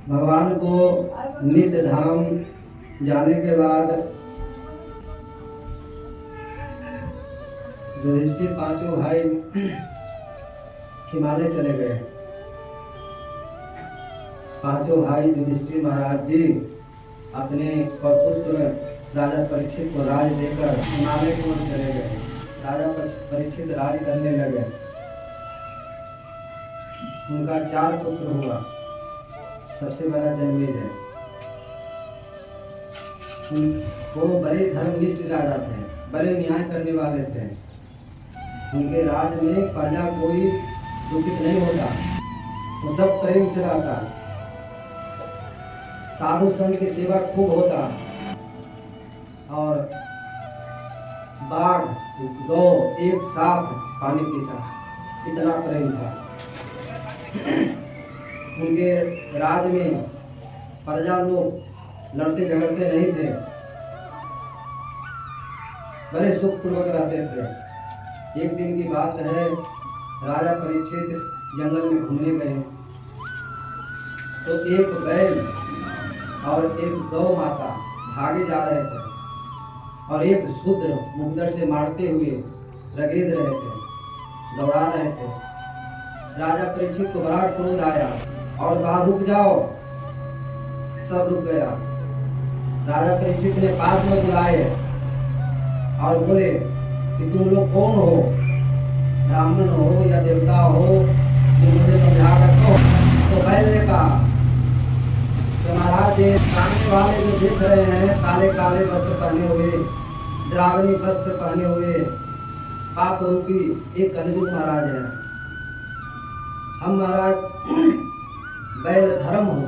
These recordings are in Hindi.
भगवान को नित्य धाम जाने के बाद युधिष्ठिर पांचों भाई हिमालय चले गए। पांचों भाई युधिष्ठिर महाराज जी अपने पुत्र राजा परीक्षित को राज देकर हिमालय की ओर चले गए। राजा परीक्षित राज करने लगे। उनका 4 पुत्र हुआ। सबसे बड़ा जन्मेजय है। वो बड़े धर्मनिष्ठ राजा थे, बड़े न्याय करने वाले थे। उनके राज में प्रजा कोई दुखित नहीं होता, वो सब प्रेम से रहता। साधु संत की सेवा खूब होता और बाघ गौ एक साथ पानी पीता, इतना प्रेम था। उनके राज में प्रजा लोग लड़ते झगड़ते नहीं थे, बड़े सुख पूर्वक रहते थे। एक दिन की बात है, राजा परीक्षित जंगल में घूमने गए तो एक बैल और एक गौ माता भागे जा रहे थे और एक शूद्र मुगदर से मारते हुए रगेद रहे थे, दौड़ा रहे थे। राजा परीक्षित को बड़ा क्रोध आया और कहा, रुक जाओ। सब रुक गया। राजा परीक्षित ने पास में बुलाए और बोले कि तुम लोग कौन हो, ब्राह्मण हो या देवता हो, तुम मुझे समझा सकते हो? तो बैल ने कहा कि महाराज ये सामने वाले जो देख रहे हैं, काले काले वस्त्र पहने हुए, ड्रावनी वस्त्र पहने हुए, पाप रूपी एक कलियुग महाराज है। हम महाराज बैल धर्म हो,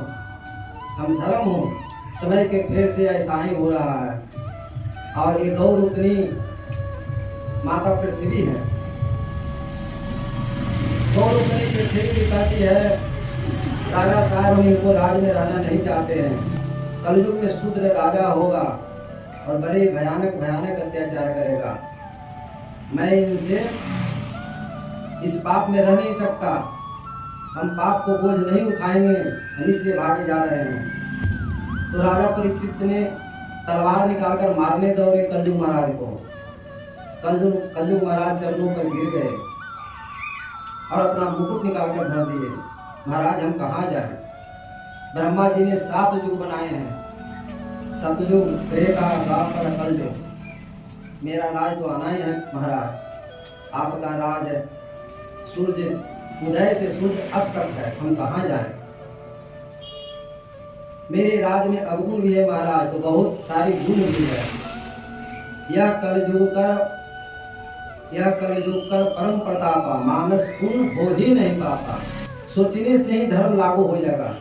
हम धर्म हो। समय के फेर से ऐसा ही हो रहा है। और ये गौ रूपनी माता पृथ्वी है। गौ रूपनी पृथ्वी भी कहती है, राजा साहब इनको राज में रहना नहीं चाहते हैं। कलयुग में शूद्र राजा होगा और बड़े भयानक भयानक अत्याचार करेगा। मैं इनसे इस पाप में रह नहीं सकता। हम पाप को बोझ नहीं उठाएंगे, हम इसलिए भागे जा रहे हैं। तो राजा परीक्षित ने तलवार निकालकर मारने दौड़े कलयुग महाराज को। कलयुग महाराज चरणों पर गिर गए और अपना मुकुट निकालकर धर दिए। महाराज हम कहाँ जाएं? ब्रह्मा जी ने 7 युग बनाए हैं, सतयुग, त्रेता, द्वापर, कलयुग। मेरा राज तो आना ही है महाराज। आपका राज है सूर्य उदय से सूर्य अस्त तक है, हम कहाँ जाएं? मेरे राज में अवगुण भी है महाराज, तो बहुत सारी गुण भी है। यह कलयुग कर परम प्रतापा, मानस गुण हो ही नहीं पाता। सोचने से ही धर्म लागू हो जाएगा।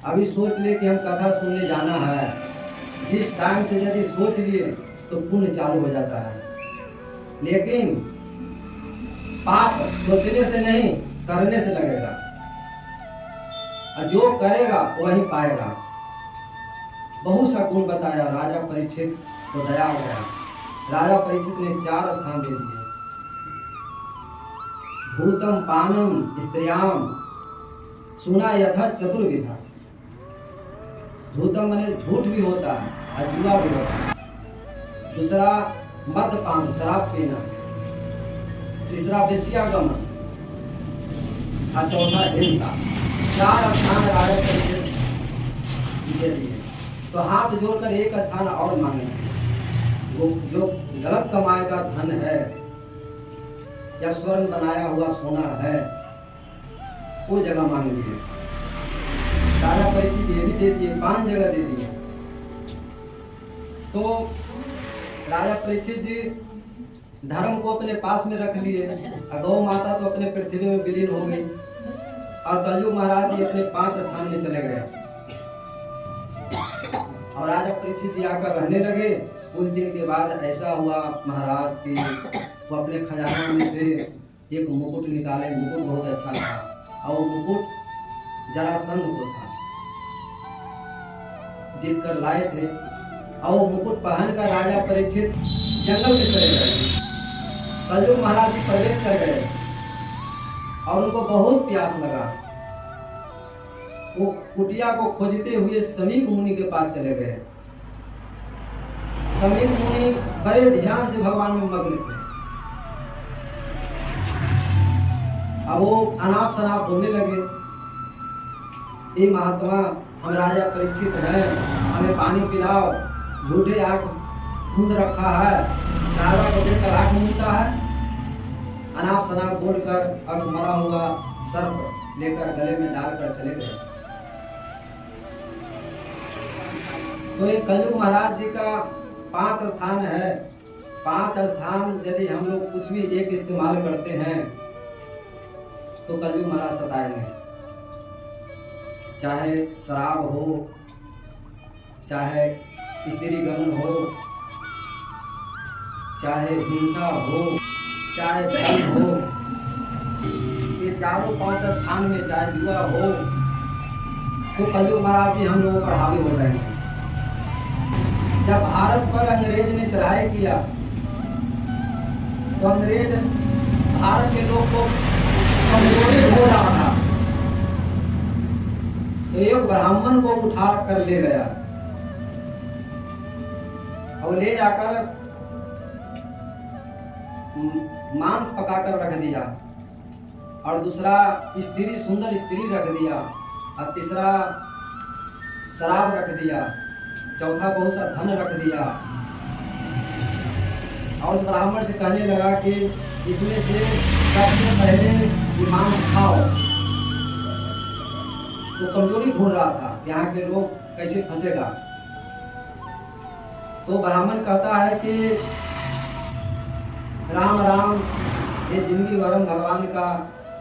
अभी सोच ले कि हम कथा सुनने जाना है, जिस टाइम से यदि सोच लिए तो पुण्य चालू हो जाता है। लेकिन पाप सोचने से नहीं, करने से लगेगा। और जो करेगा वही पाएगा। बहुत सा गुण बताया। राजा परीक्षित को दया हो गया। राजा परीक्षित ने 4 स्थान दे दिए। भूतम पानम स्त्रियाम सुना यथा चतुर्विधा। भूतम माने झूठ भी होता है और जुआ भी होता है। दूसरा मदपान, शराब पीना। तीसरा वेश्यागमन और चौथा हिंसा। 4 स्थान राजा परीक्षित दे दिए। तो हाथ जोड़कर एक स्थान और मांगे। वो जो गलत कमाए का धन है या स्वर्ण बनाया हुआ सोना है, वो जगह मांग लिए। राजा परीक्षित ये भी दे दिए, 5 जगह दे दिए। तो राजा परीक्षित जी धर्म को अपने पास में रख लिए। गौ माता तो अपने पृथ्वी में विलीन हो गई और कलयुग महाराज जी अपने 5 स्थान में चले गए। और राजा परीक्षित जी आकर रहने लगे। कुछ दिन के बाद ऐसा हुआ महाराज की वो अपने खजाना में से एक मुकुट निकाले। मुकुट बहुत अच्छा था और वो मुकुट जरासंध को था, जीत कर लाए थे। और वो मुकुट पहनकर राजा परीक्षित जंगल में चले गए। कलयुग महाराज जी प्रवेश कर गए और उनको बहुत प्यास लगा। वो कुटिया को खोजते हुए समीक मुनि के पास चले गए। समीक मुनि बड़े ध्यान से भगवान में मग्न थे। अब वो अनाप शनाप बोलने लगे, ये महात्मा, हम राजा परीक्षित हैं, हमें पानी पिलाओ, झूठे आंख मूंद रखा है, राजा को देखकर आंख मूंदता है। अनाप शनाप बोलकर और मरा हुआ सर्प लेकर गले में डालकर चले गए। तो ये कलयुग महाराज जी का 5 स्थान है। 5 स्थान यदि हम लोग कुछ भी एक इस्तेमाल करते हैं तो कलयुग महाराज सताएंगे। चाहे शराब हो, चाहे स्त्री गमन हो, चाहे हिंसा हो, चाहे धन हो, ये चारों 5 स्थान में चाहे जुआ हो, तो कलयुग महाराज जी हम लोगों पर हावी हो जाएंगे। जब भारत पर अंग्रेज ने चढ़ाई किया तो अंग्रेज भारत के लोग को कमजोरी हो रहा था, तो एक ब्राह्मण को उठा कर ले गया और ले जाकर मांस पकाकर रख दिया, और दूसरा स्त्री, सुंदर स्त्री रख दिया, और तीसरा शराब रख दिया, चौथा बहुत सा धन रख दिया, और उस ब्राह्मण से कहने लगा कि इसमें से सबसे पहले ये मांस खाओ। वो कमजोरी ढूंढ रहा था, यहाँ के लोग कैसे फंसेगा। तो ब्राह्मण कहता है कि राम राम, ये जिंदगी भर हम भगवान का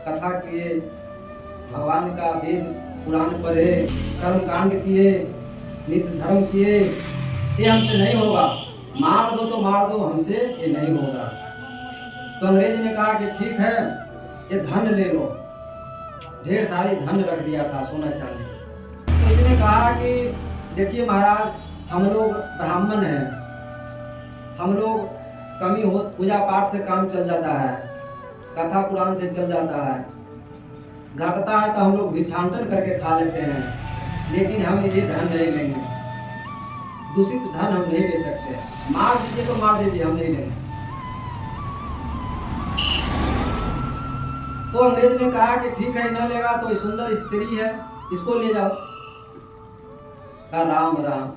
कथा किए, भगवान का वेद पुराण पढ़े, कर्म कांड किए, नित्य धर्म किए, ये हमसे नहीं होगा, मार दो तो मार दो, हमसे ये नहीं होगा। तो अंग्रेज ने कहा कि ठीक है, ये धन ले लो। ढेर सारी धन रख दिया था, सोना चांदी। तो इसने कहा कि देखिए महाराज, हम लोग ब्राह्मण हैं, हम लोग कमी हो, पूजा पाठ से काम चल जाता है, कथा पुराण से चल जाता है, घटता है तो हम लोग भिक्षाटन करके खा लेते हैं, लेकिन हम ये धन नहीं लेंगे, दूषित धन हम नहीं ले सकते। मार दीजिए तो मार दीजिए, हम नहीं लेंगे। तो अंग्रेज ने कहा कि ठीक है, न लेगा तो सुंदर स्त्री है, इसको ले जाओ। कहा राम राम,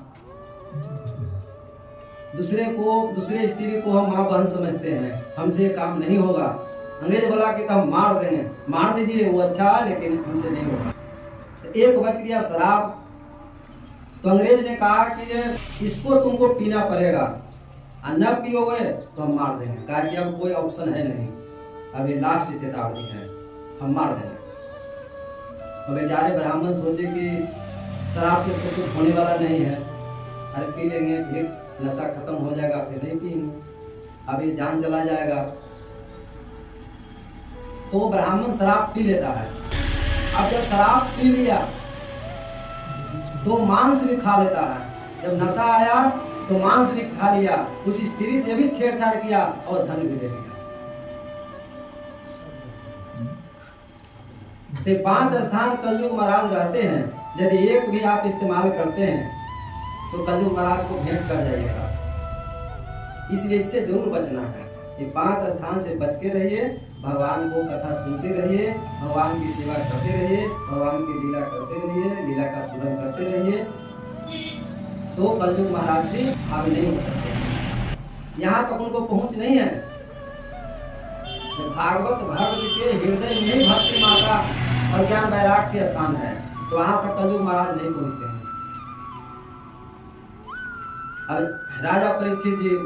दूसरे स्त्री को हम माँ बहन समझते हैं, हमसे ये काम नहीं होगा। अंग्रेज बोला कि हम मार देंगे, मार दीजिए, वो अच्छा है, लेकिन हमसे नहीं होगा। तो एक बच गया शराब। तो अंग्रेज ने कहा कि इसको तुमको पीना पड़ेगा, और न पियोगे तो हम मार देंगे। कहा कि अब कोई ऑप्शन है नहीं, अभी लास्ट चेतावनी है, हम मार देंगे। तो बेचारे ब्राह्मण सोचे कि शराब से तो कुछ होने वाला नहीं है, अरे पी लेंगे, फिर नशा खत्म हो जाएगा, फिर नहीं पिएंगे, अभी जान चला जाएगा। तो ब्राह्मण शराब पी लेता है। अब जब शराब पी लिया तो मांस भी खा लेता है। जब नशा आया तो मांस भी खा लिया, उस स्त्री से भी छेड़छाड़ किया और धन भी दे दिया। तो 5 स्थान कलयुग महाराज रहते हैं, यदि एक भी आप इस्तेमाल करते हैं तो कलयुग महाराज को भेंट कर जाइएगा। इसलिए इससे जरूर बचना है। ये 5 स्थान से बच के रहिए, भगवान को कथा सुनते रहिए, भगवान की सेवा करते रहिए, भगवान की लीला करते रहिए, लीला का स्मरण करते रहिए, तो कलयुग महाराज जी हावी नहीं हो सकते। यहाँ तक उनको पहुँच नहीं है। भागवत भक्त के हृदय में ही भक्ति माता और ज्ञान वैराग्य के स्थान है, तो वहाँ तक कलयुग महाराज नहीं पहुँचते हैं। अब राजा परीक्षित जी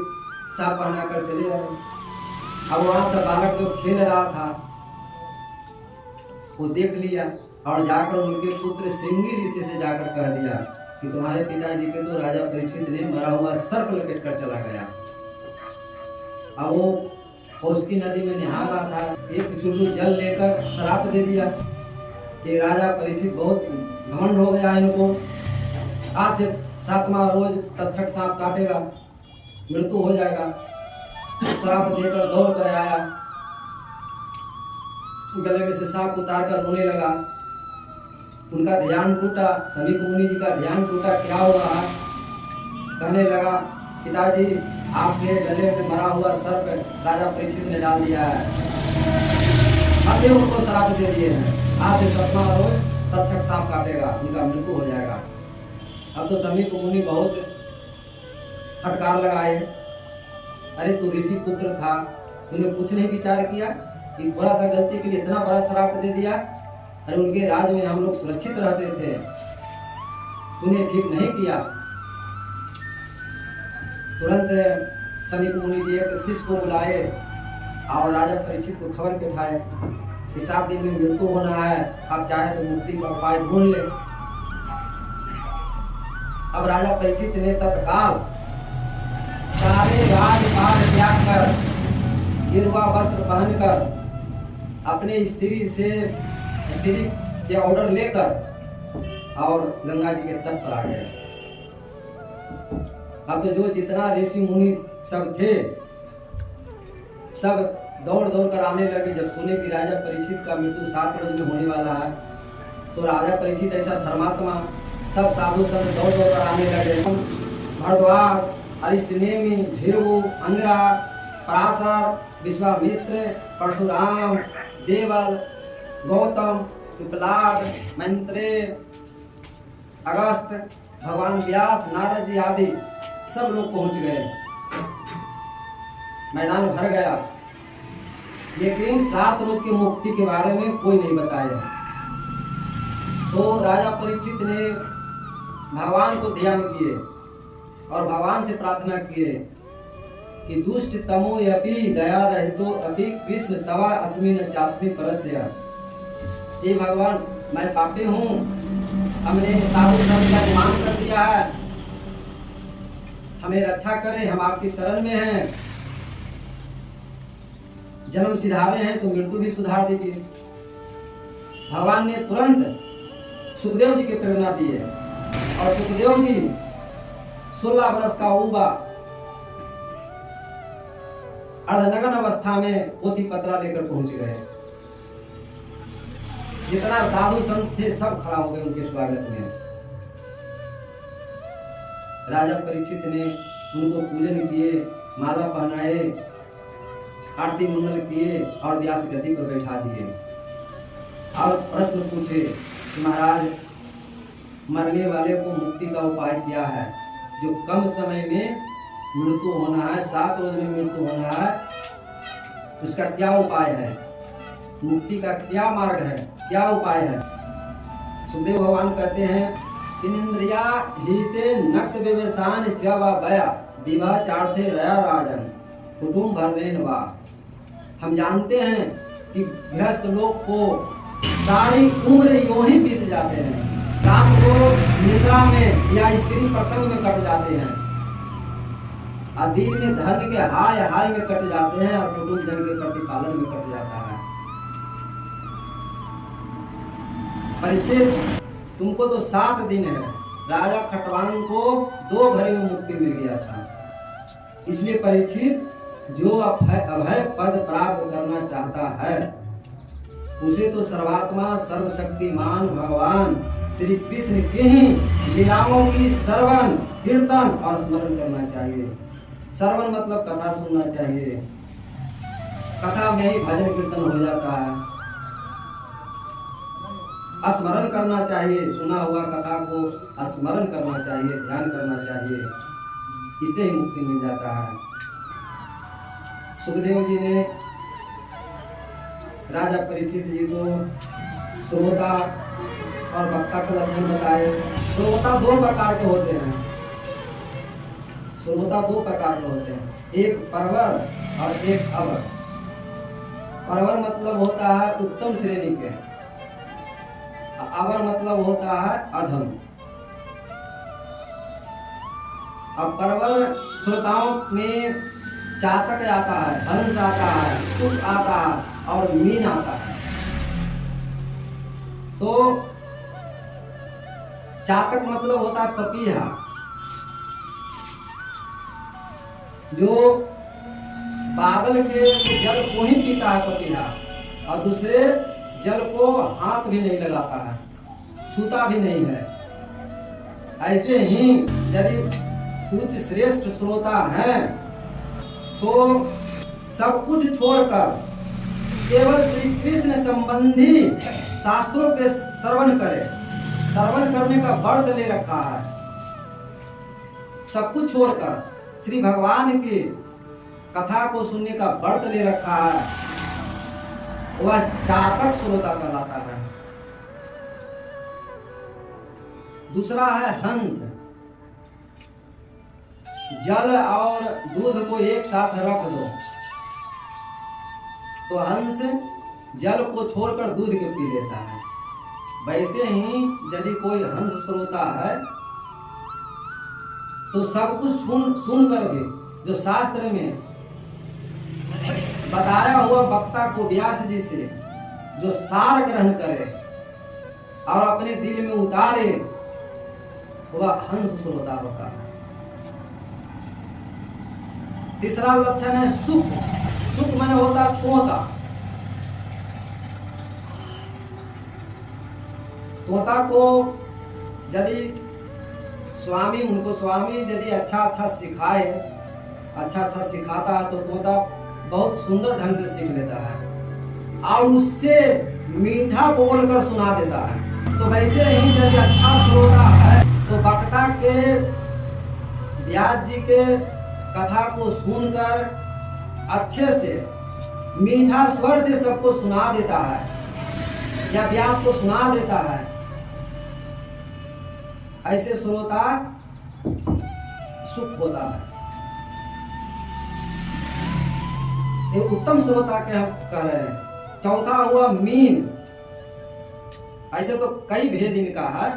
साफ पहना कर चले जा रहे। अब वहां से बालक जो खेल रहा था वो देख लिया और जाकर उनके पुत्र श्रृंगी ऋषि से जाकर कह दिया कि तुम्हारे पिताजी के तो राजा परीक्षित ने मरा हुआ सर्प लपेट कर चला गया। अब वो उसकी नदी में नहा रहा था, एक चुल्लू जल लेकर श्राप दे दिया कि राजा परीक्षित बहुत घमंड हो गया, इनको आज से 7वां रोज तक्षक सांप काटेगा, मृत्यु हो जाएगा। श्राप देकर दौड़ कर आया, गले में से सांप उतार कर रोने लगा। उनका ध्यान टूटा, समीप मुनि जी का ध्यान टूटा, क्या हो रहा है। कहने लगा, पिताजी आपके गले में मरा हुआ सर्प राजा परीक्षित ने डाल दिया है, हमने उनको श्राप दे दिए हैं, आज से 7वां रोज तक्षक सांप काटेगा, उनका मृत्यु हो जाएगा। अब तो समीप मुनि बहुत फटकार लगाए, अरे तू ऋषि पुत्र था, तूने कुछ नहीं विचार किया कि थोड़ा सा गलती के लिए इतना बड़ा श्राप दे दिया। अरे उनके राज में हम लोग सुरक्षित रहते थे, तूने ठीक नहीं किया। तुरंत समीप मुनि जी एक शिष्य को बुलाए और राजा परीक्षित को खबर पिठाए कि 7 दिन में मृत्यु होना है, आप चाहे तो मुक्ति का उपाय ढूंढ ले। अब राजा परीक्षित ने तत्काल सारे राजपाट त्याग कर, गिरवा वस्त्र पहनकर, अपने स्त्री से ऑर्डर लेकर और गंगा जी के तट पर आ गए। अब तो जो जितना ऋषि मुनि सब थे, सब दौड़ दौड़ कर आने लगे। जब सुने कि राजा परीक्षित का मृत्यु 7 रोज में होने वाला है, तो राजा परीक्षित ऐसा धर्मात्मा, सब साधु संत दौड़ दौड़ कर आने लगे। भरद्वाज, अरिष्टनेमि, भीरु, अंगरा, पराशर, विश्वामित्र, परशुराम, देवल, गौतम, पिपलाद, मैत्रेय, अगस्त, भगवान व्यास, नारद जी आदि सब लोग पहुंच गए। मैदान भर गया, लेकिन 7 रोज की मुक्ति के बारे में कोई नहीं बताया। तो राजा परीक्षित ने भगवान को ध्यान किए और भगवान से प्रार्थना किए कि दुष्ट तमो यपि दया रहितो अपि कृष्ण तवा अस्मिन् चास्मि परस्य। हे भगवान, मैं पापी हूँ, हमने साधु संत का अपमान कर दिया है, हमें रक्षा करें, हम आपकी शरण में हैं। जन्म सिधारे हैं तो मृत्यु भी सुधार दीजिए। भगवान ने तुरंत सुखदेव जी की प्रेरणा दी है और सुखदेव जी 16 वर्ष का युवा अर्धनग्न अवस्था में पोथी पत्रा लेकर पहुंच गए। जितना साधु संत थे सब खड़ा हो गए उनके स्वागत में। राजा परीक्षित ने उनको पूजन किए, माला पहनाए, आरती मंगल किए और व्यास गद्दी पर बैठा दिए और प्रश्न पूछे कि महाराज, मरने वाले को मुक्ति का उपाय क्या है? जो कम समय में मृत्यु होना है, 7 रोज में मृत्यु होना है, उसका क्या उपाय है? मुक्ति का क्या मार्ग है, क्या उपाय है? सुखदेव भगवान कहते हैं, इंद्रिया हिते नक्त विवेशान च्यवा बया विवाह चार्थे रया राजन कुटुंब भरनेन वा। हम जानते हैं कि गृहस्थ लोग को सारी उम्र यूं ही बीत जाते हैं, रात को निद्रा में या स्त्री प्रसंग में कट जाते हैं और दिन में धन के हाय हाय में कट जाते हैं और कुटुंब जन के प्रतिपालन में कट जाता है। परीक्षित, तुमको तो 7 दिन है। राजा खटवान को 2 घड़ी में मुक्ति मिल गया था। इसलिए परीक्षित, जो अभय पद प्राप्त करना चाहता है उसे तो सर्वात्मा सर्वशक्तिमान भगवान श्री कृष्ण के ही लीलाओं की श्रवण कीर्तन और स्मरण करना चाहिए। श्रवण मतलब कथा सुनना चाहिए, कथा में ही भजन कीर्तन हो जाता है। स्मरण करना चाहिए, सुना हुआ कथा को स्मरण करना चाहिए, ध्यान करना चाहिए, इससे ही मुक्ति मिल जाता है। सुखदेव जी ने राजा परीक्षित जी को श्रोता और वक्ता के लक्षण बताए। श्रोता 2 प्रकार के होते हैं। श्रोता 2 प्रकार के होते हैं, एक परवर और एक अवर। परवर मतलब होता है उत्तम श्रेणी के, अवर मतलब होता है अधम। अब परवर श्रोताओं में चातक आता है, हंस आता है, सुख आता है और मीन आता है। तो चातक मतलब होता है पपीहा, जो बादल के जल को ही पीता है पपीहा, और दूसरे जल को हाथ भी नहीं लगाता है। छूता भी नहीं है। ऐसे ही यदि कुछ श्रेष्ठ श्रोता हैं तो सब कुछ छोड़कर केवल श्री कृष्ण संबंधी शास्त्रों के श्रवण करें। श्रवण करने का व्रत ले रखा है। सब कुछ छोड़कर श्री भगवान की कथा को सुनने का व्रत ले रखा है, वह चातक श्रोता कहलाता है। दूसरा है हंस। जल और दूध को एक साथ रख दो तो हंस जल को छोड़कर दूध के पी लेता है। वैसे ही यदि कोई हंस श्रोता है तो सब कुछ सुन कर भी जो शास्त्र में बताया हुआ वक्ता को व्यास जी से जो सार ग्रहण करे और अपने दिल में उतारे, वह हंस श्रोता होता है। तीसरा लक्षण है सुख। सुख माने होता तोता। तोता को यदि उनको स्वामी यदि अच्छा सिखाए, अच्छा सिखाता है तो तोता बहुत सुंदर ढंग से सीख लेता है और उससे मीठा बोलकर सुना देता है। तो वैसे ही यदि अच्छा श्रोता है तो वक्ता के व्यास जी के कथा को सुनकर अच्छे से मीठा स्वर से सबको सुना देता है या व्यास को सुना देता है। ऐसे श्रोता सुख होता है। ये उत्तम श्रोता के हम कह रहे हैं। चौथा हुआ मीन। ऐसे तो कई भेद इनका है,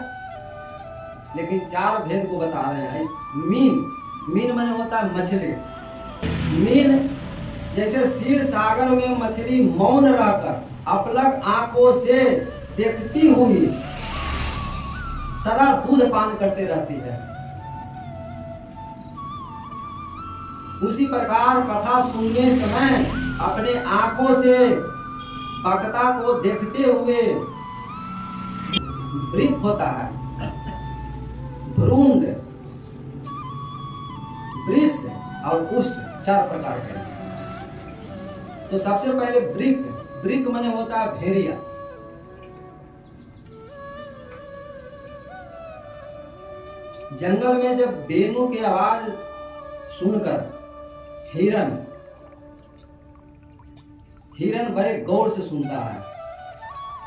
लेकिन 4 भेद को बता रहे हैं। मीन माने होता है मछली। मीन जैसे क्षीर सागर में मछली मौन रहकर अपलक आंखों से देखती हुई सदा दूध पान करते रहती है, उसी प्रकार कथा सुनने समय अपने आंखों से वक्ता को देखते हुए वृक्क होता है, भ्रूण, वृष और उष्ट 4 प्रकार के। तो सबसे पहले वृक्क माने होता है भेड़िया। जंगल में जब बेनू की आवाज सुनकर हिरन बड़े गौर से सुनता है,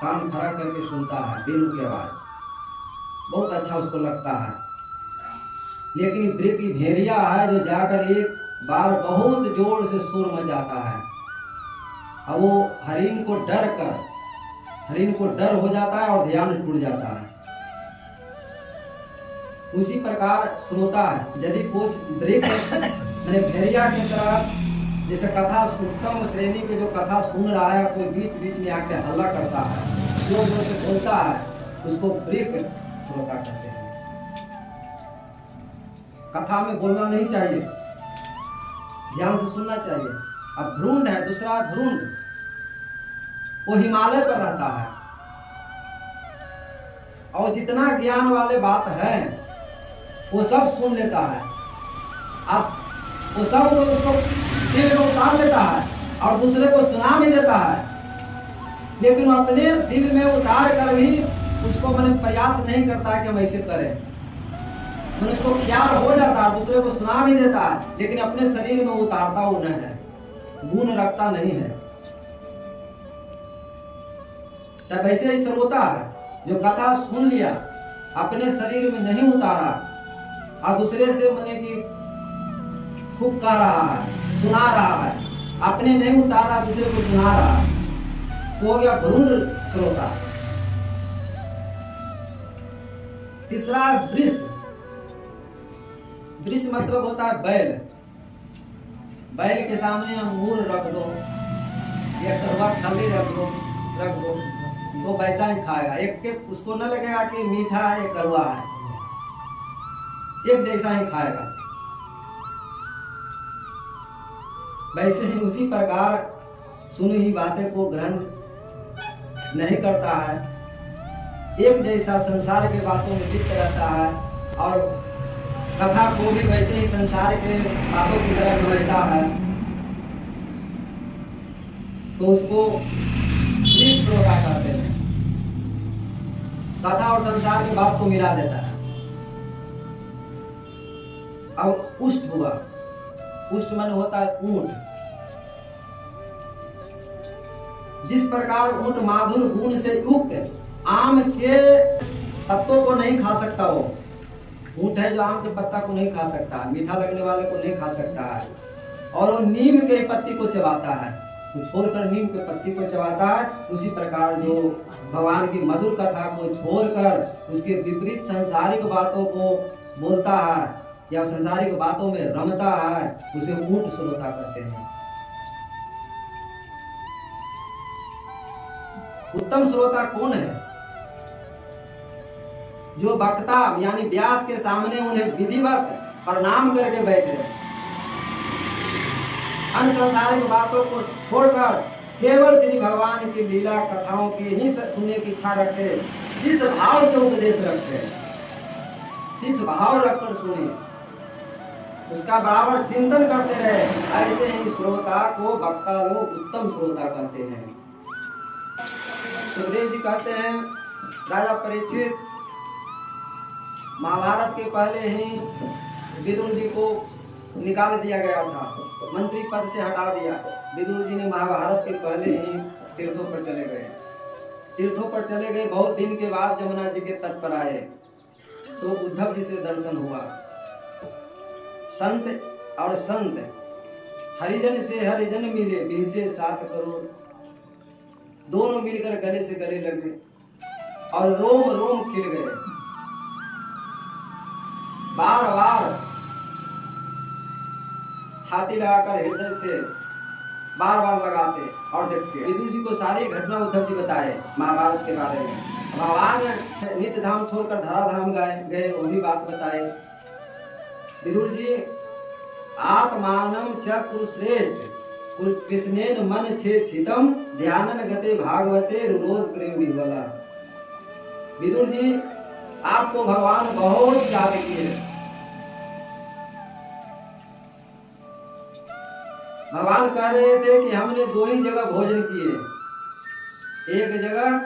कान खड़ा करके सुनता है बेनू की आवाज, बहुत अच्छा उसको लगता है। लेकिन वृक्क भेड़िया है जो जाकर एक बार बहुत जोर से सुर मचाता है, अब वो हरिन को डर हो जाता है और ध्यान टूट जाता है। उसी प्रकार श्रोता है यदि कुछ वृक्क मैंने भेड़िया की तरह जैसे कथा उत्तम श्रेणी के जो कथा सुन रहा है, कोई बीच में आके हल्ला करता है, जोर से बोलता है, उसको वृक्क श्रोता कहते हैं। कथा में बोलना नहीं चाहिए, ध्यान से सुनना चाहिए। अब भ्रूण है, दूसरा भ्रूण, वो हिमालय पर रहता है और जितना ज्ञान वाले बात है वो सब सुन लेता है, वो सब उसको दिल में उतार लेता है और दूसरे को सुना भी देता है। लेकिन वो अपने दिल में उतार कर भी उसको मैंने प्रयास नहीं करता है कि हम ऐसे करें। मैंने उसको प्यार हो जाता है, दूसरे को सुना भी देता है, लेकिन अपने शरीर में उतारता वो नहीं है, गुण रखता नहीं है। तब वैसे ही श्रोता है जो कथा सुन लिया, अपने शरीर में नहीं उतारा और दूसरे से मैंने कि खूब कह रहा है, सुना रहा है, अपने नहीं उतारा दूसरे को सुना रहा है, वो हो गया भ्रूण श्रोता। तीसरा वृष। वृष मतलब होता है बैल। बैल के सामने अंगूर रख दो या कड़वा खली रख दो तो वैसा ही खाएगा। एक उसको न लगेगा कि मीठा है कड़वा है, एक जैसा ही खाएगा। वैसे ही उसी प्रकार सुनी हुई बातें को ग्रहण नहीं करता है एक जैसा संसार के बातों में चित्त रहता है और कथा को भी वैसे ही संसार के बातों की तरह समझता है, तो उसको श्रोता कहते हैं। कथा और संसार की बात को मिला देता है। अब उष्ट हुआ, उष्ट मन होता है ऊंट। जिस प्रकार ऊंट माधुर गुण से युक्त आम के पत्तों को नहीं खा सकता, वो ऊंट है जो आम के पत्ता को नहीं खा सकता, मीठा लगने वाले को नहीं खा सकता है, और वो नीम के पत्ती को चबाता है, छोड़कर नीम के पत्ती को चबाता है। उसी प्रकार जो भगवान की मधुर कथा को छोड़कर उसके विपरीत सांसारिक बातों को बोलता है या सांसारिक बातों में रमता है, उसे ऊंट श्रोता कहते हैं। उत्तम श्रोता कौन है? जो वक्ता यानी व्यास के सामने उन्हें विधिवत प्रणाम करके बैठे, अन्य सांसारिक बातों को छोड़कर केवल श्री भगवान की लीला कथाओं की ही सुनने की इच्छा रखते, शीश भाव से उपदेश रखते, शीश भाव रखकर सुने, उसका बराबर चिंतन करते रहे। ऐसे ही श्रोता को वक्ता लोग उत्तम श्रोता कहते हैं। सुखदेव जी कहते हैं, राजा परीक्षित महाभारत के पहले ही विदुर जी को निकाल दिया गया था, मंत्री पद से हटा दिया। विदुर जी ने महाभारत के पहले ही तीर्थों पर चले गए। तीर्थों पर चले गए, बहुत दिन के बाद जमुना जी के तट पर आए तो उद्धव जी से दर्शन हुआ। संत और संत, हरिजन से हरिजन मिले, 7 करोड़, दोनों मिलकर गले से गले लगे और रोम रोम खिल गए। बार बार छाती लगाकर हृदय से बार बार लगाते और देखते। विदुर जी को सारी घटना उद्धव जी बताए महाभारत के बारे में। भगवान नित्य धाम छोड़कर धराधाम गए, वो भी बात बताए। विदुर जी आत्मानम च कुरुश्रेष्ठ कृष्णेन मन छे छितम ध्यानन गते भागवते रुरोध प्रेम विह्वला। विदुर जी आपको भगवान बहुत याद किए। भगवान कह रहे थे कि हमने 2 ही जगह भोजन किए, एक जगह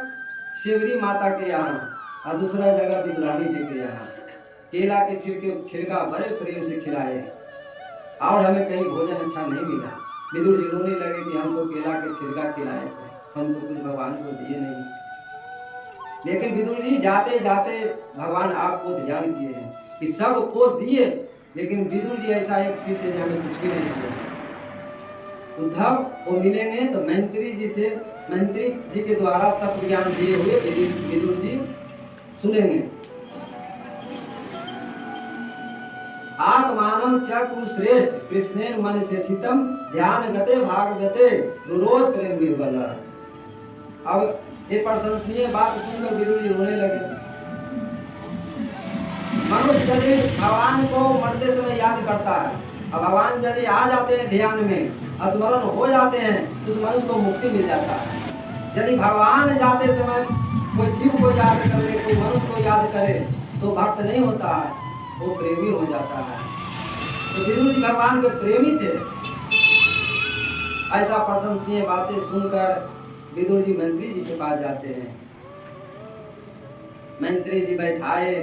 शिवरी माता के यहाँ और दूसरा जगह विदुरानी जी के यहाँ। केला के छिलका बड़े प्रेम से खिलाए और हमें कहीं भोजन अच्छा नहीं मिला। विदुर जी रोने लगे कि हम तो केला के छिलका खिलाए थे, हम तो कुछ भगवान को दिए नहीं। लेकिन विदुर जी जाते जाते भगवान आपको ध्यान किए हैं कि सबको दिए, लेकिन विदुर जी ऐसा एक शिष्य ने हमें कुछ भी नहीं दिया। उद्धव को मिलेंगे तो मंत्री जी के द्वारा तत्व ज्ञान दिए हुए विदुर जी सुनेंगे। आत्मानं च कुरुश्रेष्ठ कृष्णेन मन से छितम ध्यान गते भागवते रुरोध प्रेम विह्वला। अब ये प्रशंसनीय बात सुनकर विदुर जी रोने लगे। मनुष्य यदि भगवान को मरते समय याद करता है और भगवान यदि आ जाते हैं ध्यान में, स्मरण हो जाते हैं, तो उस मनुष्य को मुक्ति मिल जाता है। यदि भगवान जाते समय कोई जीव को याद करे, कोई मनुष्य को याद करे, तो भक्त नहीं होता है, वो प्रेमी हो जाता है। तो विदुर जी भगवान के प्रेमी थे। ऐसा प्रशंसनीय बातें सुनकर विदुर जी मंत्री जी के पास जाते हैं। मंत्री जी बैठाए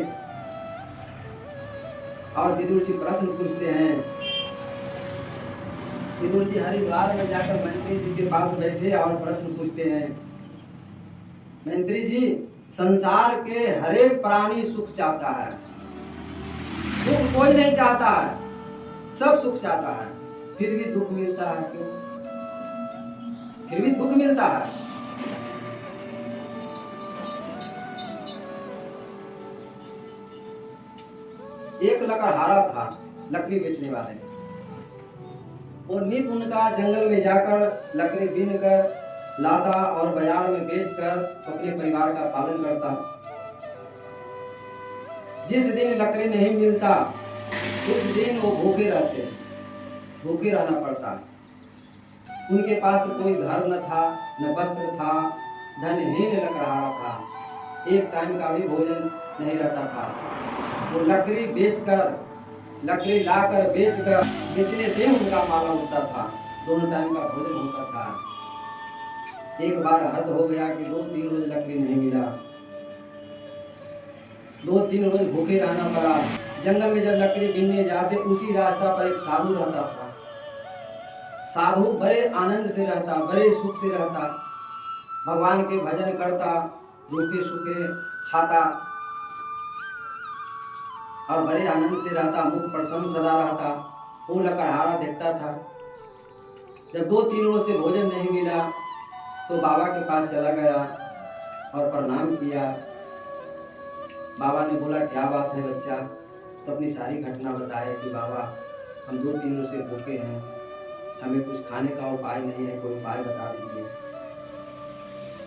और विदुर जी प्रश्न पूछते हैं। विदुर जी हरिद्वार में जाकर मंत्री जी के पास बैठे और प्रश्न पूछते हैं। मंत्री जी, संसार के हरेक प्राणी सुख चाहता है, दुख कोई नहीं चाहता है, सब सुख चाहता है, फिर भी दुख मिलता है क्यों? फिर भी दुख मिलता है। एक लकड़हारा था, लकड़ी बेचने वाले, वो नित उनका जंगल में जाकर लकड़ी बीन कर लाता और बाजार में बेचकर अपने परिवार का पालन करता। जिस दिन लकड़ी नहीं मिलता उस दिन वो भूखे रहते, भूखे रहना पड़ता। उनके पास तो कोई घर न था, न वस्त्र था, धनहीन लकड़हारा था। एक टाइम का भी भोजन नहीं रहता था। वो लकड़ी लाकर बेचने से उनका माला उठता था, दोनों टाइम का भोजन होता था। एक बार हद हो गया कि 2-3 रोज लकड़ी नहीं मिला, 2-3 रोज भूखे रहना पड़ा। जंगल में जब लकड़ी बीनने जाते उसी रास्ता पर एक साधु रहता था। साधु बड़े आनंद से रहता, बड़े सुख से रहता, भगवान के भजन करता, रूखे सूखे खाता और बड़े आनंद से रहता, मुख प्रसन्न सदा रहता। वो लकड़हारा देखता था। जब 2-3 रोज से भोजन नहीं मिला तो बाबा के पास चला गया और प्रणाम किया। बाबा ने बोला, क्या बात है बच्चा? तो अपनी सारी घटना बताए कि बाबा हम 2-3 रोज से भूखे हैं, हमें कुछ खाने का उपाय नहीं है, कोई उपाय बता दीजिए।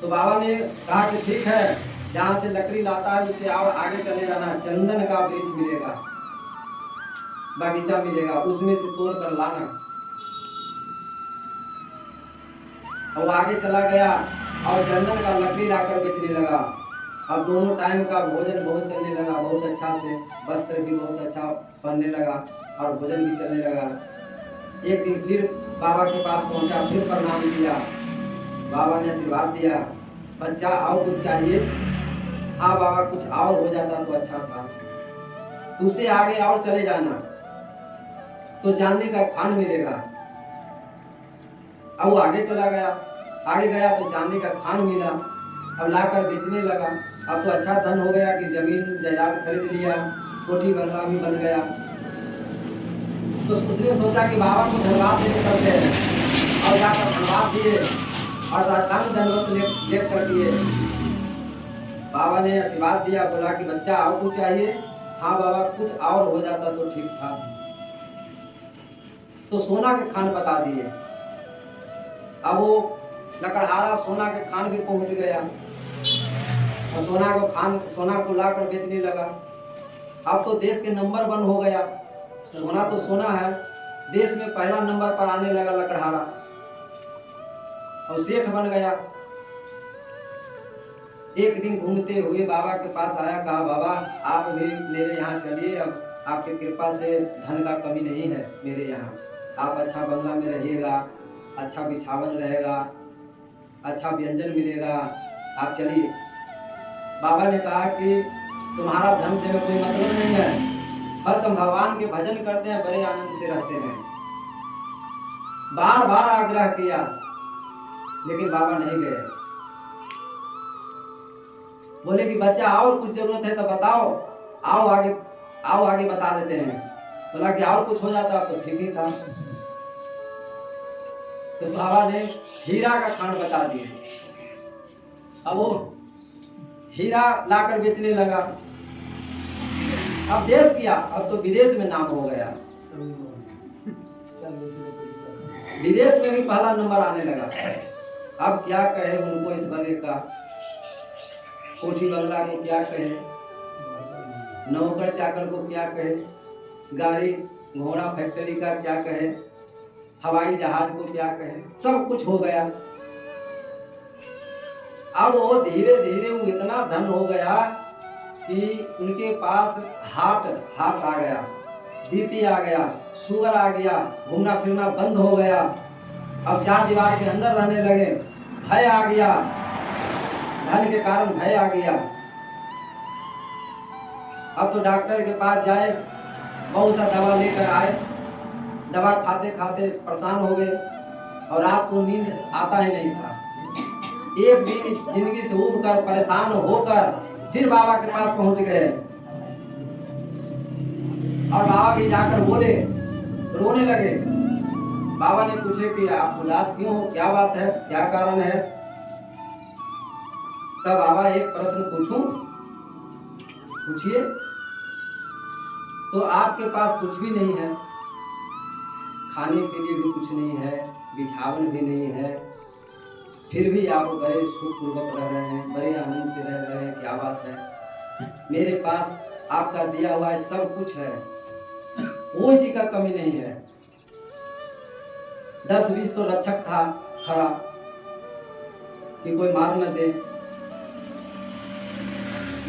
तो बाबा ने कहा कि ठीक है, जहाँ से लकड़ी लाता है उससे आगे चले जाना, चंदन का वृक्ष मिलेगा, बगीचा मिलेगा, उसमें से तोड़ कर लाना। और आगे चला गया और चंदन का लकड़ी लाकर बेचने लगा। अब दोनों टाइम का भोजन बहुत चलने लगा, बहुत अच्छा से, वस्त्र भी बहुत अच्छा पहनने लगा और भोजन भी चलने लगा। एक दिन फिर बाबा के पास पहुंचा, फिर प्रणाम किया। बाबा ने आशीर्वाद दिया, बच्चा और कुछ चाहिए? हाँ बाबा, कुछ और हो जाता तो अच्छा था। उससे आगे और चले जाना तो चांदी का खान मिलेगा। अब वो आगे चला गया, आगे गया तो चांदी का खान मिला। अब लाकर बेचने लगा। अब तो अच्छा धन हो गया कि जमीन जायदाद खरीद लिया, कोठी बंगला भी बन गया। तो उसने सोचा कि बाबा को धन्यवाद देने चलते हैं और जाकर धन्यवाद दिए और साष्टांग दंडवत लेट कर दिए। बाबा ने आशीर्वाद दिया, बोला कि बच्चा और कुछ चाहिए? हाँ बाबा, कुछ और हो जाता तो ठीक था। तो सोना के खान बता दिए। अब वो लकड़हारा सोना के खान भी पहुंच गया और सोना को लाकर बेचने लगा। अब तो देश के नंबर 1 हो गया। सोना तो सोना है, देश में पहला नंबर पर आने लगा लकड़हारा और सेठ बन गया। एक दिन घूमते हुए बाबा के पास आया, कहा बाबा आप भी मेरे यहाँ चलिए, अब आपकी कृपा से धन का कमी नहीं है मेरे यहाँ। आप अच्छा बंगला में रहिएगा, अच्छा बिछावन रहेगा, अच्छा व्यंजन मिलेगा, आप चलिए। बाबा ने कहा कि तुम्हारा धन से कोई मतलब नहीं है, बस हम भगवान के भजन करते हैं, बड़े आनंद से रहते हैं। बार बार आग्रह किया लेकिन बाबा नहीं गए। बोले कि बच्चा और कुछ जरूरत है तो बताओ, आओ आगे बता देते हैं। बोला कि और कुछ हो जाता तो ठीक ही था। तो बाबा ने हीरा का खान बता दिए। अब वो हीरा लाकर बेचने लगा। अब देश किया, अब तो विदेश में नाम हो गया, विदेश में भी पहला नंबर आने लगा। अब क्या कहे उनको इस बने का, कोठी बंगला को क्या कहे, नौकर चाकर को क्या कहे, गाड़ी घोड़ा फैक्ट्री का क्या कहे, हवाई जहाज को क्या कहे, सब कुछ हो गया। अब वो धीरे धीरे वो इतना धन हो गया कि उनके पास हार्ट आ गया, बीपी आ गया, शुगर आ गया, घूमना फिरना बंद हो गया। अब 4 दीवार के अंदर रहने लगे, भय आ गया, धन के कारण भय आ गया। अब तो डॉक्टर के पास जाए, बहुत सा दवा लेकर आए, दवा खाते खाते परेशान हो गए और रात को नींद आता ही नहीं था। एक दिन जिंदगी से उब कर परेशान होकर फिर बाबा के पास पहुंच गए और बाबा भी जाकर बोले, रोने लगे। बाबा ने पूछे कि आप उदास क्यों हो, क्या बात है, क्या कारण है? तब बाबा एक प्रश्न पूछूं? पूछिए। तो आपके पास कुछ भी नहीं है, खाने के लिए भी कुछ नहीं है, बिछावन भी नहीं है, फिर भी आप बड़े सुखपूर्वक रह रहे हैं, बड़े आनंद से रह रहे हैं, क्या बात है? मेरे पास आपका दिया हुआ सब कुछ है, कोई चीज का कमी नहीं है। 10-20 तो रक्षक था खड़ा कि कोई मार न दे।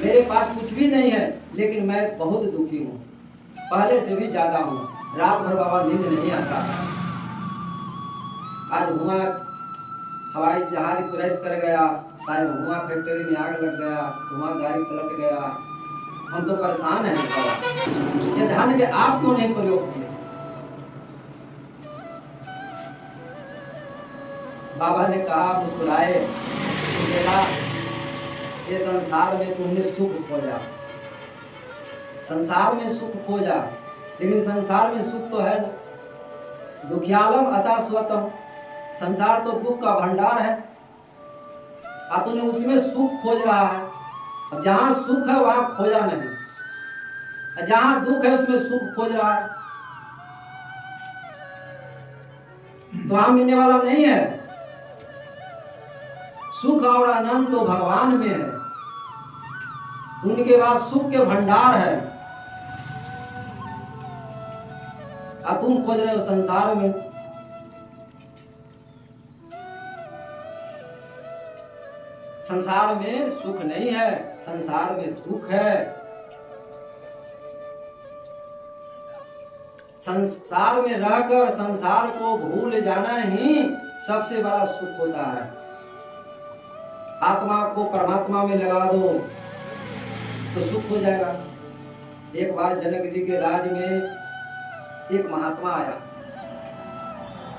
मेरे पास कुछ भी नहीं है, लेकिन मैं बहुत दुखी हूँ, पहले से भी ज्यादा हूँ। रात भर बाबा नींद नहीं आता। आज हुआ हवाई जहाज क्रैश कर गया, शायद हुआ फैक्ट्री में आग लग गया, हुआ गाड़ी पलट गया, हम तो परेशान हैं बाबा। ये धन के आप क्यों नहीं प्रयोग किए? बाबा ने कहा, मुस्कुराए, बेटा ये संसार में तुमने सुख खोजा, संसार में सुख खोजा, लेकिन संसार में सुख तो है ना। दुखियालम अशाश्वतम, संसार तो दुख का भंडार है, और तूने उसमें सुख खोज रहा है। अब जहां सुख है वहां खोजा नहीं, जहां दुख है उसमें सुख खोज रहा है, तो वहां मिलने वाला नहीं है। सुख और आनंद तो भगवान में है, उनके बाद सुख के भंडार है, और तुम खोज रहे हो संसार में। संसार में सुख नहीं है, संसार में दुख है। संसार में रहकर संसार को भूल जाना ही सबसे बड़ा सुख होता है। आत्मा को परमात्मा में लगा दो तो सुख हो जाएगा। एक बार जनक जी के राज में एक महात्मा आया,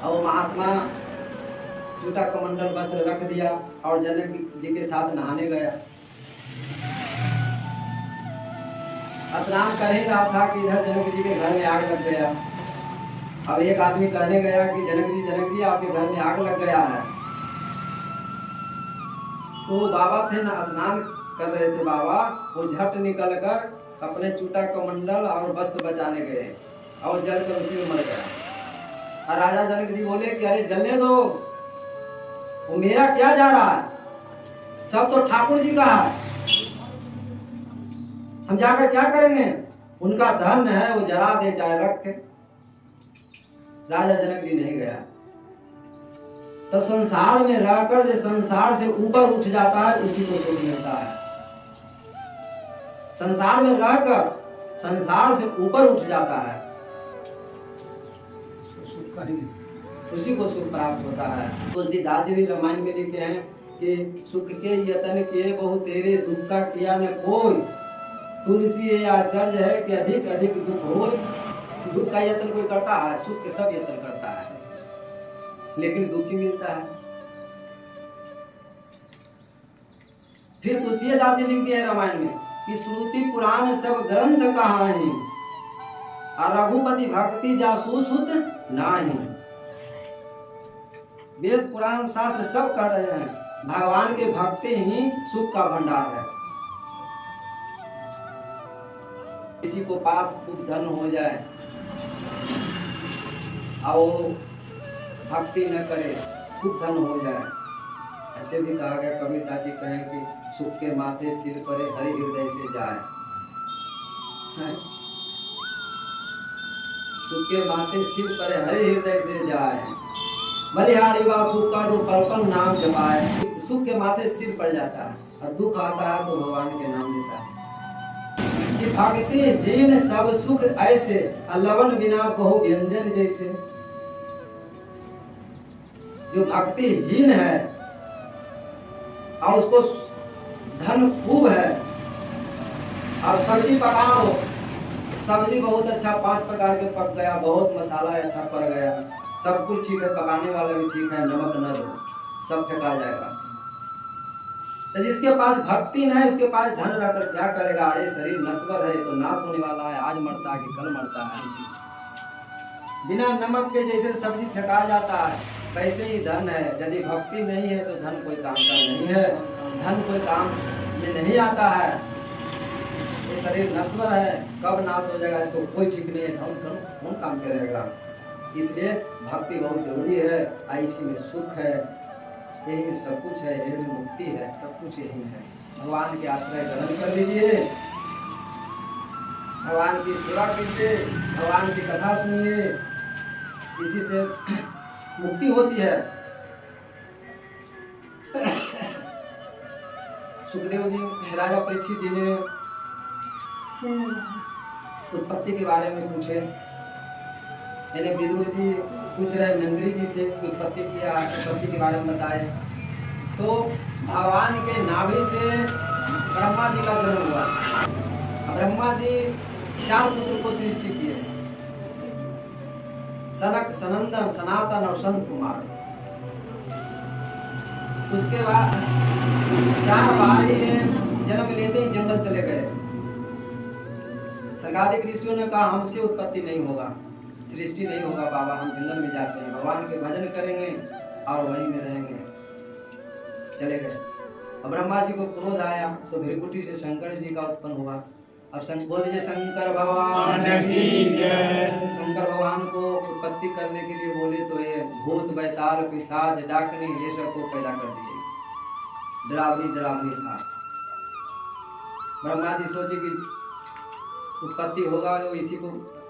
और महात्मा जूता कमंडल वस्त्र रख दिया और जनक जी के साथ नहाने गया। स्नान कर ही रहा था कि इधर जनक जी के घर में आग लग गया। अब एक आदमी कहने गया कि जनक जी आपके घर में आग लग गया है। तो बाबा थे ना, स्नान कर रहे थे बाबा, वो झट निकल कर अपने जूता कमंडल और वस्त्र बचाने गए और जलकर उसी में मर गया। और राजा जनक जी बोले कि अरे जलने दो, वो मेरा क्या जा रहा है, सब तो ठाकुर जी का है, हम जाकर क्या करेंगे, उनका धन है, वो जला दे चाहे रखे। राजा जनक जी नहीं गया। तो संसार में रहकर जो संसार से ऊपर उठ जाता है उसी को सुख मिलता है। संसार में रहकर संसार से ऊपर उठ जाता है उसी को सुख प्राप्त होता है। तुलसीदास जी भी रामायण में लिखते हैं कि सुख के यतन किए बहु तेरे, दुख का किया न कोई, तुलसी ये आश्चर्य है कि अधिक अधिक दुख हो। दुख का यत्न कोई करता है, सुख के सब यत्न करता है, लेकिन दुखी मिलता है। फिर तुलसीदास जी लिखते हैं रामायण में कि श्रुति पुराण सब ग्रंथ कहानी, और रघुपति भक्ति जासू सुत नाही। वेद पुराण शास्त्र सब कह रहे हैं भगवान के भक्ति ही सुख का भंडार है। किसी को पास खूब धन हो जाए और भक्ति न करे, खूब धन हो जाए, ऐसे भी कहा गया, कबीरदास जी कहें कि सुख के माथे सिर परे हरि हृदय से जाए। सुख के माथे सिर परे हरि हृदय से जाए, बलिहारी बापू का जो पलपल नाम जपाए। सुख के माथे सिर पड़ जाता है और दुख आता है तो भगवान के नाम लेता है। कि भक्ति हीन सब सुख ऐसे, लवन बिना बहु व्यंजन जैसे। जो भक्ति हीन है और उसको धन खूब है, और सब्जी पका लो, सब्जी बहुत अच्छा 5 प्रकार के पक गया, बहुत मसाला अच्छा पड़ गया, सब कुछ ठीक है, पकाने वाला भी ठीक है, नमक न दो, सब फेंका जाएगा। तो जिसके पास भक्ति न है उसके पास धन रहकर क्या करेगा? ये शरीर नश्वर है, तो नाश होने वाला है, आज मरता है कि कल मरता है। बिना नमक के जैसे सब्जी फेंका जाता है, वैसे ही धन है। यदि भक्ति नहीं है तो धन कोई काम का नहीं है, धन कोई काम में नहीं आता है। ये शरीर नश्वर है, कब नाश हो जाएगा इसको कोई ठीक नहीं है, धन कौन काम करेगा। इसलिए भक्ति बहुत जरूरी है। इसी में सुख है, यही में सब कुछ है, यही में मुक्ति है, सब कुछ यही है। भगवान के आश्रय ग्रहण कर लीजिए, भगवान की सेवा कीजिए, भगवान की कथा सुनिए, इसी से मुक्ति होती है। सुखदेव जी राजा परीक्षित जी ने उत्पत्ति के बारे में पूछे। यानी विदुर जी पूछ रहे मंत्री जी से उत्पत्ति के बारे में बताए। तो भगवान के नाभि से ब्रह्मा जी का जन्म हुआ। ब्रह्मा जी 4 पुत्र को सृष्टि किए, सनक, सनंदन, सनातन और संत कुमार। उसके बाद 4 भाई जन्म लेते ही जंगल चले गए। सनकादिक ऋषियों ने कहा हमसे उत्पत्ति नहीं होगा, सृष्टि नहीं होगा बाबा, हम जंगल में जाते हैं, भगवान के भजन करेंगे और वहीं में रहेंगे। चले गए। अब ब्रह्मा जी को क्रोध आया तो भृकुटी से शंकर जी का उत्पन्न हुआ। अब बोल दीजिए शंकर भगवान की जय। शंकर भगवान को उत्पत्ति करने के लिए बोले तो ये भूत, बैताल, पिशाच, डाकनी ये सब को पैदा कर दिए, डरावनी था। ब्रह्मा जी सोचे कि उत्पत्ति होगा तो इसी को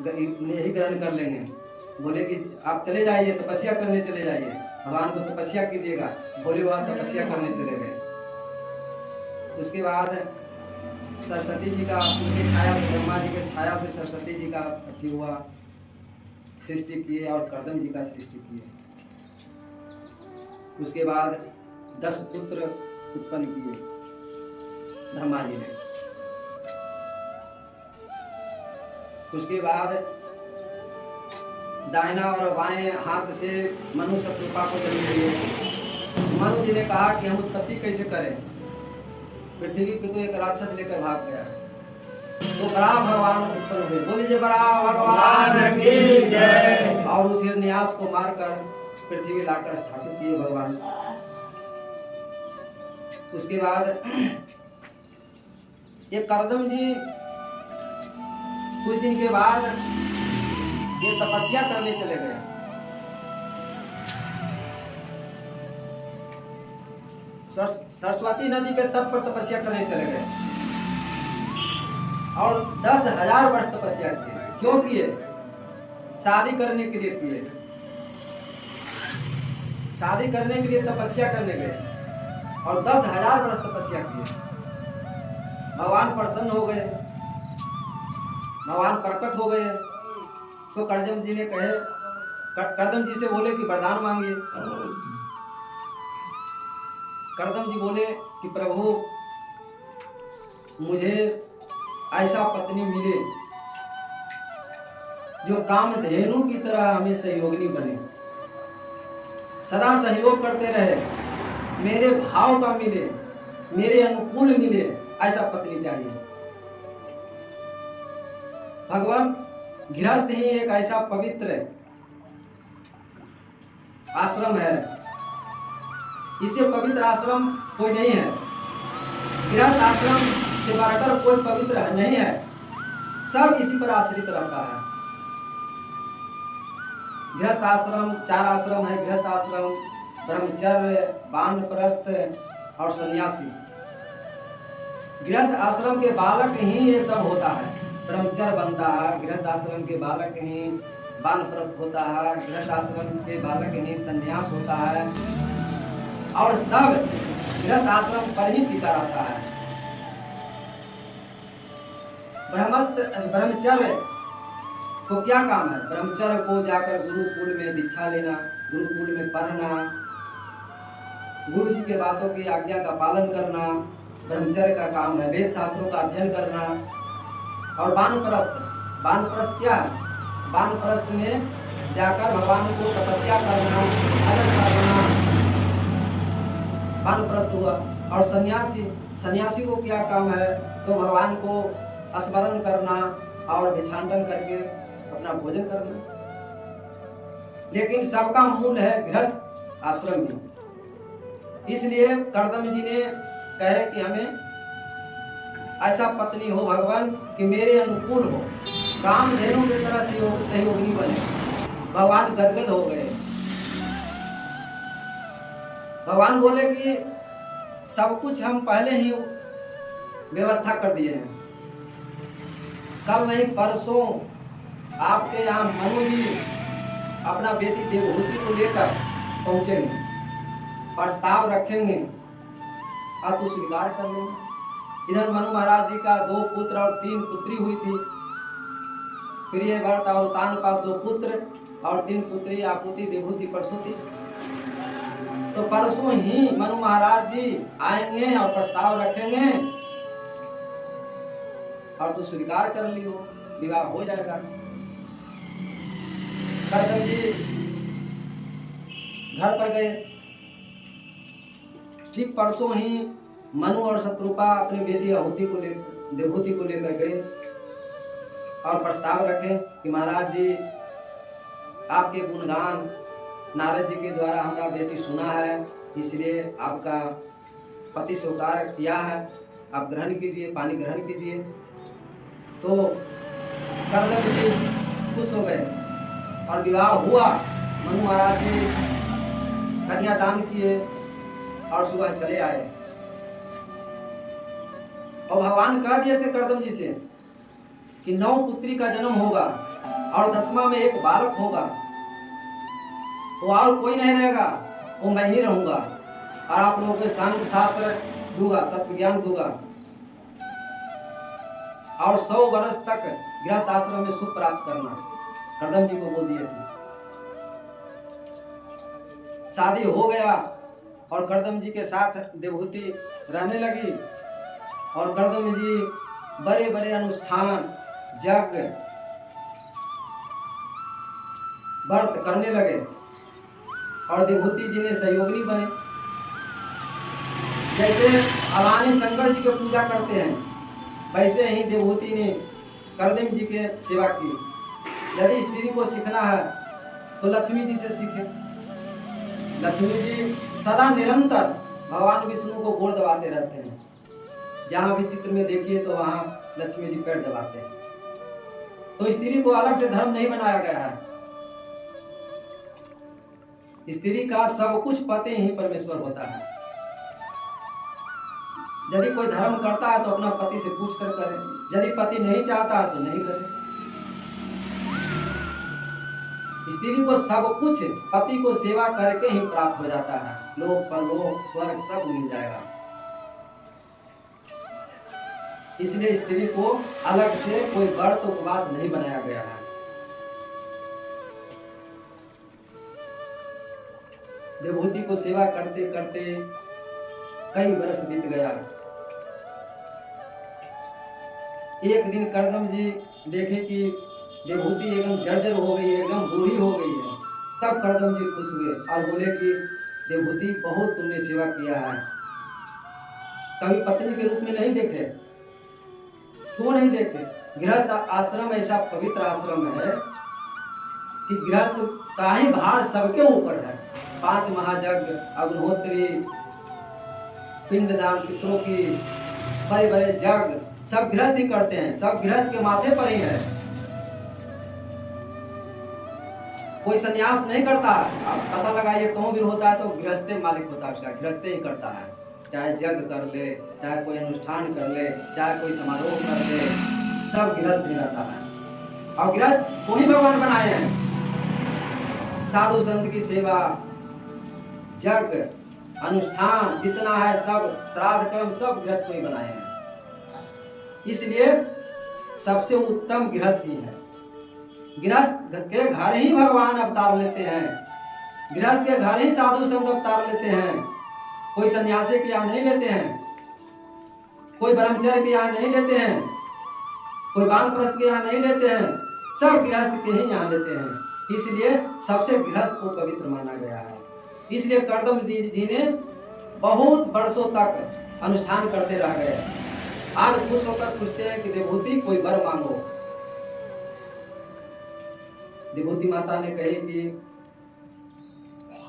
ही ग्रहण कर लेंगे। बोले कि आप चले जाइए, तपस्या करने चले जाइए, भगवान को तपस्या कीजिएगा। बोले वह तपस्या करने चले गए। उसके बाद सरस्वती जी का, उनकी छाया से, ब्रह्मा जी के छाया से सरस्वती जी का अति हुआ, सृष्टि किए और कर्दम जी का सृष्टि किए। उसके बाद 10 पुत्र उत्पन्न किए ब्रह्मा जी ने। उसके बाद दाहिना और बाएं हाथ से मनु शत्रुपा को जन्म दिए। मनु जी ने कहा कि हम उत्पत्ति कैसे करें, पृथ्वी को तो एक राक्षस लेकर भाग गया। तो बड़ा भगवान उत्पन्न हुए। बोलिए बड़ा भगवान की जय। और उस हिरण्याक्ष को मारकर पृथ्वी लाकर स्थापित किए भगवान। उसके बाद ये कर्दम जी कुछ दिन के बाद ये तपस्या करने चले गए। सरस्वती नदी के तट पर तपस्या करने चले गए और 10,000 वर्ष तपस्या किए। क्यों किए? शादी करने के लिए किए। शादी करने के लिए तपस्या करने गए और 10,000 वर्ष तपस्या किए। भगवान प्रसन्न हो गए, भगवान प्रकट हो गए। तो कर्दम जी ने कहे, कर्दम जी से बोले कि वरदान मांगिए। कर्दम जी बोले कि प्रभु मुझे ऐसा पत्नी मिले जो कामधेनु की तरह हमें सहयोगिनी बने, सदा सहयोग करते रहे, मेरे भाव का मिले, मेरे अनुकूल मिले, ऐसा पत्नी चाहिए। भगवान गृहस्थ ही एक ऐसा पवित्र आश्रम है, इससे पवित्र आश्रम कोई नहीं है। गृहस्थ आश्रम से बढ़कर कोई पवित्र नहीं है, सब इसी पर आश्रित रहता है। गृहस्थ आश्रम 4 आश्रम है। गृहस्थ आश्रम, ब्रह्मचर्य, वानप्रस्थ और सन्यासी। गृहस्थ आश्रम के बालक ही ये सब होता है। ब्रह्मचर्य बनता है, गृहस्थ आश्रम के बालक ही वानप्रस्थ होता है, गृहस्थ आश्रम के बालक ही सन्यास होता है और सब गृहस्थ आश्रम पर ही टिका रहता है। ब्रह्मचर्य को क्या काम है? ब्रह्मचर्य को जाकर गुरुकुल में दीक्षा लेना, गुरुकुल में पढ़ना, गुरु जी के बातों की आज्ञा का पालन करना ब्रह्मचर्य का काम है। वेद शास्त्रों का अध्ययन करना। और वानप्रस्थ, वानप्रस्थ क्या है? वानप्रस्थ में जाकर भगवान को तपस्या करना, भजन करना, वानप्रस्थ हुआ। और सन्यासी, सन्यासी को क्या काम है? तो भगवान को स्मरण करना और भिक्षाटन करके अपना भोजन करना। लेकिन सबका मूल है गृहस्थ आश्रम में। इसलिए कर्दम जी ने कहे कि हमें ऐसा पत्नी हो भगवान कि मेरे अनुकूल हो, कामधेनु की तरह सहयोगिनी बने। भगवान गदगद हो गए। भगवान बोले कि सब कुछ हम पहले ही व्यवस्था कर दिए हैं, कल नहीं परसों आपके यहाँ मनु जी अपना बेटी देवहूति को लेकर पहुंचेंगे, प्रस्ताव रखेंगे अब तू स्वीकार कर ले। इधर मनु महाराज जी का 2 पुत्र और 3 पुत्री हुई थी। प्रिय भरत और तानपाद 2 पुत्र और 3 पुत्री आपूति देवहूति प्रसूति। तो परसों ही मनु महाराज जी आएंगे और प्रस्ताव रखेंगे और तू स्वीकार कर लियो, विवाह हो जाएगा। करदम जी घर पर गए। ठीक परसों ही मनु और शत्रुपा अपनी बेटी देवहूति को लेकर गए और प्रस्ताव रखे कि महाराज जी आपके गुणगान नारद जी के द्वारा हमारा बेटी सुना है, इसलिए आपका पति स्वीकार किया है, आप ग्रहण कीजिए, पानी ग्रहण कीजिए। तो करदम जी खुश हो गए और विवाह हुआ। मनु महाराज जी कन्यादान किए और सुबह चले आए और भगवान कह दिए थे करदम जी से कि 9 पुत्री का जन्म होगा और 10वां में एक बालक होगा, तो और कोई नहीं रहेगा, वो मैं ही रहूंगा और आप लोगों को सांख्य शास्त्र दूंगा, तत्व ज्ञान दूंगा और 100 वर्ष तक गृहस्थ आश्रम में सुख प्राप्त करना। करदम जी को बोल दिए थे। शादी हो गया और करदम जी के साथ देवहूति रहने लगी और करदम जी बड़े बड़े अनुष्ठान यज्ञ व्रत करने लगे और देवहूति जी ने सहयोगिनी बने। जैसे अवानी शंकर जी की पूजा करते हैं, वैसे ही देवहूति ने करदम जी के सेवा की। यदि स्त्री को सीखना है तो लक्ष्मी जी से सीखे। लक्ष्मी जी सदा निरंतर भगवान विष्णु को गोड़ दबाते रहते हैं। जहां भी चित्र में देखिए तो वहां लक्ष्मी जी पैर दबाते हैं। तो स्त्री को अलग से धर्म नहीं बनाया गया है। स्त्री का सब कुछ पति ही परमेश्वर होता है। यदि कोई धर्म करता है तो अपना पति से पूछ कर करे, यदि पति नहीं चाहता है तो नहीं करे। स्त्री को सब कुछ पति को सेवा करके ही प्राप्त हो जाता है। लोक परलोक स्वर्ग सब मिल जाएगा। इसलिए स्त्री को अलग से कोई व्रत उपवास नहीं बनाया गया है। देवहूति को सेवा करते करते कई वर्ष बीत गया। एक दिन करदम जी देखे कि देवहूति एकदम जर्जर हो गई है, एकदम बूढ़ी हो गई है। तब करदम जी खुश हुए और बोले कि देवहूति बहुत तुमने सेवा किया है। कभी पत्नी के रूप में नहीं देखे, क्यों नहीं देखे? गृहस्थ आश्रम ऐसा पवित्र आश्रम है कि गृहस्थ का ही भार सबके ऊपर है। 5 महायज्ञ, अग्निहोत्री, पिंडदान, पितरों की बड़े बड़े यज्ञ सब गृहस्थ ही करते हैं, सब गृहस्थ के माथे पर ही है। कोई संन्यास नहीं करता। आप पता लगाइए कहूं भी होता है तो गृहस्थ मालिक होता है, उसका गृहस्थ ही करता है। चाहे यज्ञ कर ले, चाहे कोई अनुष्ठान कर ले, चाहे कोई समारोह कर ले, सब गृहस्थ ही रहता है। और गृहस्थ को ही भगवान बनाए हैं। साधु संत की सेवा, यज्ञ, अनुष्ठान जितना है सब, श्राद्ध कर्म सब गृहस्थ को ही बनाए हैं। इसलिए सबसे उत्तम गृहस्थ ही है। गृहस्थ के घर ही भगवान अवतार लेते हैं। गृहस्थ के घर ही साधु संत अवतार लेते हैं। कोई सन्यासी के यहाँ नहीं लेते हैं, कोई ब्रह्मचर्य के यहाँ नहीं लेते हैं, कोई वानप्रस्थ के यहाँ नहीं लेते हैं, सब गृहस्थ के ही यहाँ लेते हैं। इसलिए सबसे गृहस्थ को पवित्र माना गया है। इसलिए करदम जी ने बहुत वर्षों तक अनुष्ठान करते रह गए। आज खुश होकर पूछते हैं कि देवहूति कोई वर मांगो। देवहूति माता ने कही कि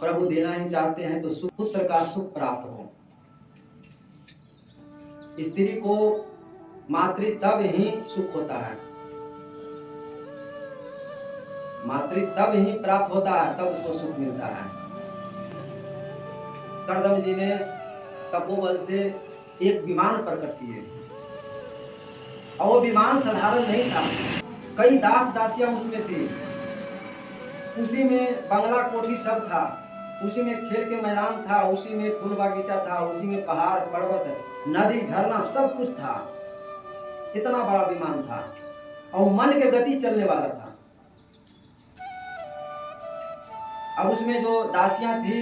प्रभु देना ही चाहते हैं तो पुत्र का सुख प्राप्त हो। स्त्री को मातृ तब ही सुख होता है, मातृ तब ही प्राप्त होता है, तब उसको सुख मिलता है। करदम जी ने तपोबल से एक विमान प्रकट किए और वो विमान साधारण नहीं था। कई दास दासियां उसमें थी, उसी में बंगला कोठी सब था, उसी में खेल के मैदान था, उसी में फूल बागीचा था, उसी में पहाड़ पर्वत नदी झरना सब कुछ था। इतना बड़ा विमान था और मन के गति चलने वाला था। अब उसमें जो दासियां थी,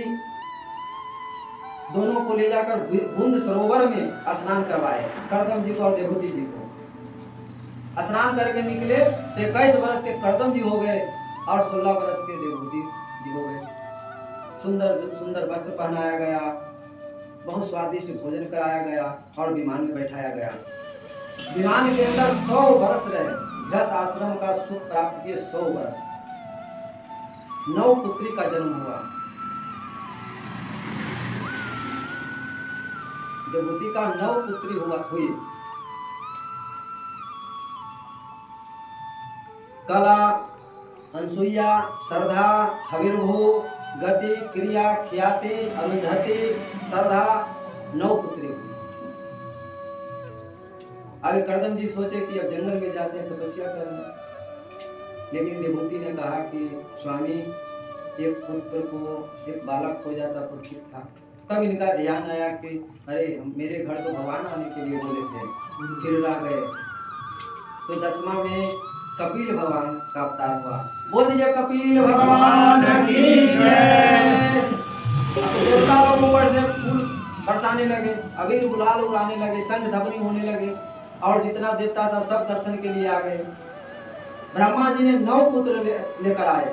दोनों को ले जाकर बूंद सरोवर में स्नान करवाए, करदम जी को और देवहूति जी को। स्नान करके निकले तो 21 वर्ष के करदम जी हो गए और 16 वर्ष के देवहूति जी हो गए। सुंदर सुंदर वस्त्र पहनाया गया, बहुत स्वादिष्ट भोजन कराया गया और विमान में बैठाया गया। विमान के अंदर 100 वर्ष रहे, गृहस्थ आश्रम का सुख प्राप्त किए 100 वर्ष। 9 पुत्री का जन्म हुआ। देवहूति का 9 पुत्री हुई। कला, अनसुईया, श्रद्धा, हविर्भू, गति, क्रिया, ख्याति, अरुंधति, श्रद्धा, 9 पुत्री हुई। अभी करदम जी सोचे कि अब जंगल में जाते हैं तपस्या करेंगे, लेकिन देवहूति ने कहा कि स्वामी, एक पुत्र को, एक बालक हो जाता तो ठीक था। तब इनका ध्यान आया कि अरे मेरे घर तो भगवान आने के लिए बोले थे, फिर रह गए। तो 10वां में कपिल भगवान का अवतार हुआ। बोल दीजिए कपिल भगवान की जय। देवता लोग ऊपर से फूल बरसाने लगे, अबीर गुलाल उड़ाने लगे, संग धबनी होने लगे और जितना देवता था सब दर्शन के लिए आ गए। ब्रह्मा जी ने 9 पुत्र लेकर आए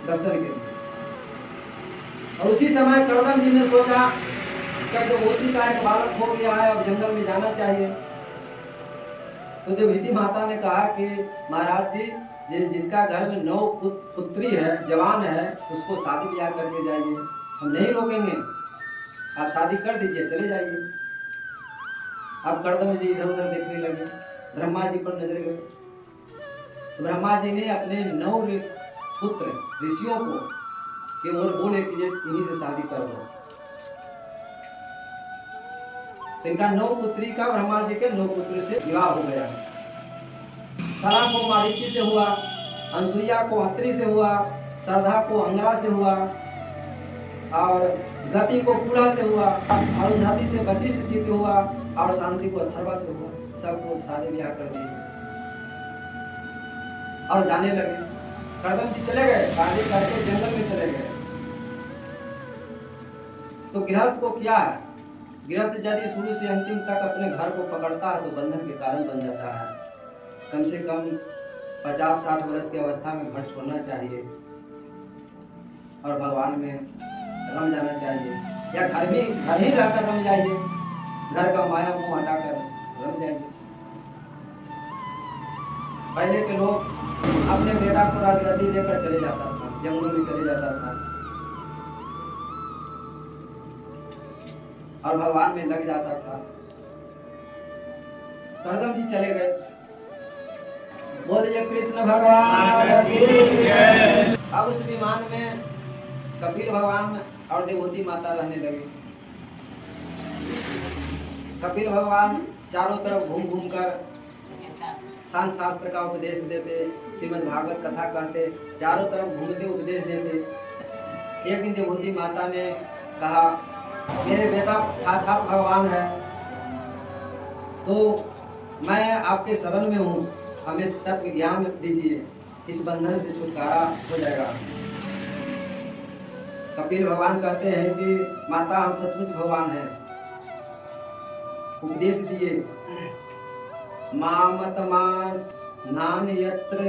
दर्शन के लिए। और उसी समय करदम जी ने सोचा कि देवहूति का एक बालक हो गया है, अब जंगल में जाना चाहिए। तो देवहूति माता ने कहा कि महाराज जी, जिसका घर में 9 पुत्री है, जवान है, उसको शादी ब्याह करके जाइए, हम नहीं रोकेंगे, आप शादी कर दीजिए, चले जाइए। अब करदम जी इधर उधर देखने लगे, ब्रह्मा जी पर नजर गई। तो ब्रह्मा जी ने अपने 9 पुत्र ऋषियों को कि वो बोले कि इन्हीं से शादी कर दो। तो इनका 9 पुत्री का ब्रह्मा जी के 9 पुत्र से विवाह हो गया। कला को मारीची से हुआ, अनसुईया को अत्रि से हुआ, श्रद्धा को अंगरा से हुआ और गति को पूरा से हुआ, अरुंधति से वशिष्ठ जी को हुआ और शांति को अथर्वा से हुआ। सबको शादी ब्याह कर दिए और जाने लगे। करदम जी चले गए, शादी करके जंगल में चले गए। तो गृहस्थ को क्या है, गृहस्थ यदि शुरू से अंतिम तक अपने घर को पकड़ता है तो बंधन के कारण बन जाता है। कम से कम 50-60 वर्ष की अवस्था में घर छोड़ना चाहिए और भगवान में रम जाना चाहिए, या घर ही रहकर रम जाइए, घर का माया मोह हटाकर रम जाइए। पहले के लोग अपने बेटा को राजगद्दी देकर चले जाता था, जंगलों में चले जाता था और भगवान में लग जाता था। करदम जी चले गए। बोलिए कृष्ण भगवान की जय। अब उस विमान में कपिल भगवान और देवहूति माता रहने लगे। कपिल भगवान चारों तरफ घूम घूम कर सांख्य शास्त्र का उपदेश देते, श्रीमद् भागवत कथा कहते, चारों तरफ घूमते उपदेश देते। एक दिन देवहूति माता ने कहा, मेरे बेटा साक्षात भगवान है, तो मैं आपके शरण में हूँ, हमें तत्व ज्ञान दीजिए, इस बंधन से छुटकारा हो जाएगा। कपिल भगवान कहते हैं कि माता हम सचमुच भगवान हैं। उपदेश दिए, मामतमान नान यत्र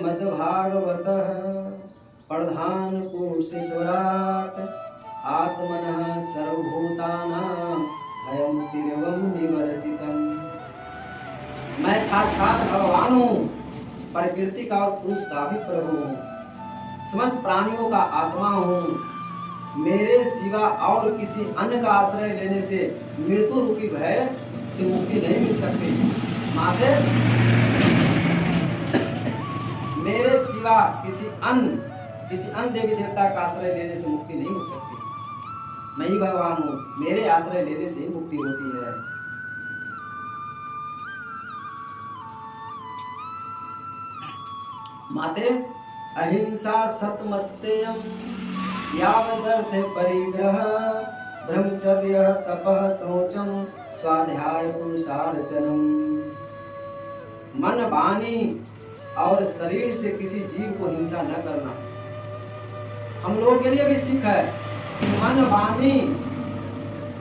मद्भागवतः प्रधान पुरुषेश्वरात् आत्मनः सर्वभूतानां भयं तिरवं निवर्तितम्। मैं साक्षात भगवान हूँ, प्रकृति का और पुरुष का भी प्रभु हूँ, समस्त प्राणियों का आत्मा हूँ। मेरे सिवा और किसी अन्य का आश्रय लेने से मृत्यु रूपी भय से मुक्ति नहीं मिल सकती। माते मेरे सिवा किसी अन्य देवी देवता का आश्रय लेने से मुक्ति नहीं हो सकती। मैं ही भगवान हूँ, मेरे आश्रय लेने से ही मुक्ति होती है। माते अहिंसा सतमस्तेयम यावदर्थ परिग्रह ब्रह्मचर्य तपः शौचम स्वाध्याय पुरुषार्चनम। मन वाणी और शरीर से किसी जीव को हिंसा न करना। हम लोगों के लिए भी सीख है कि मन वाणी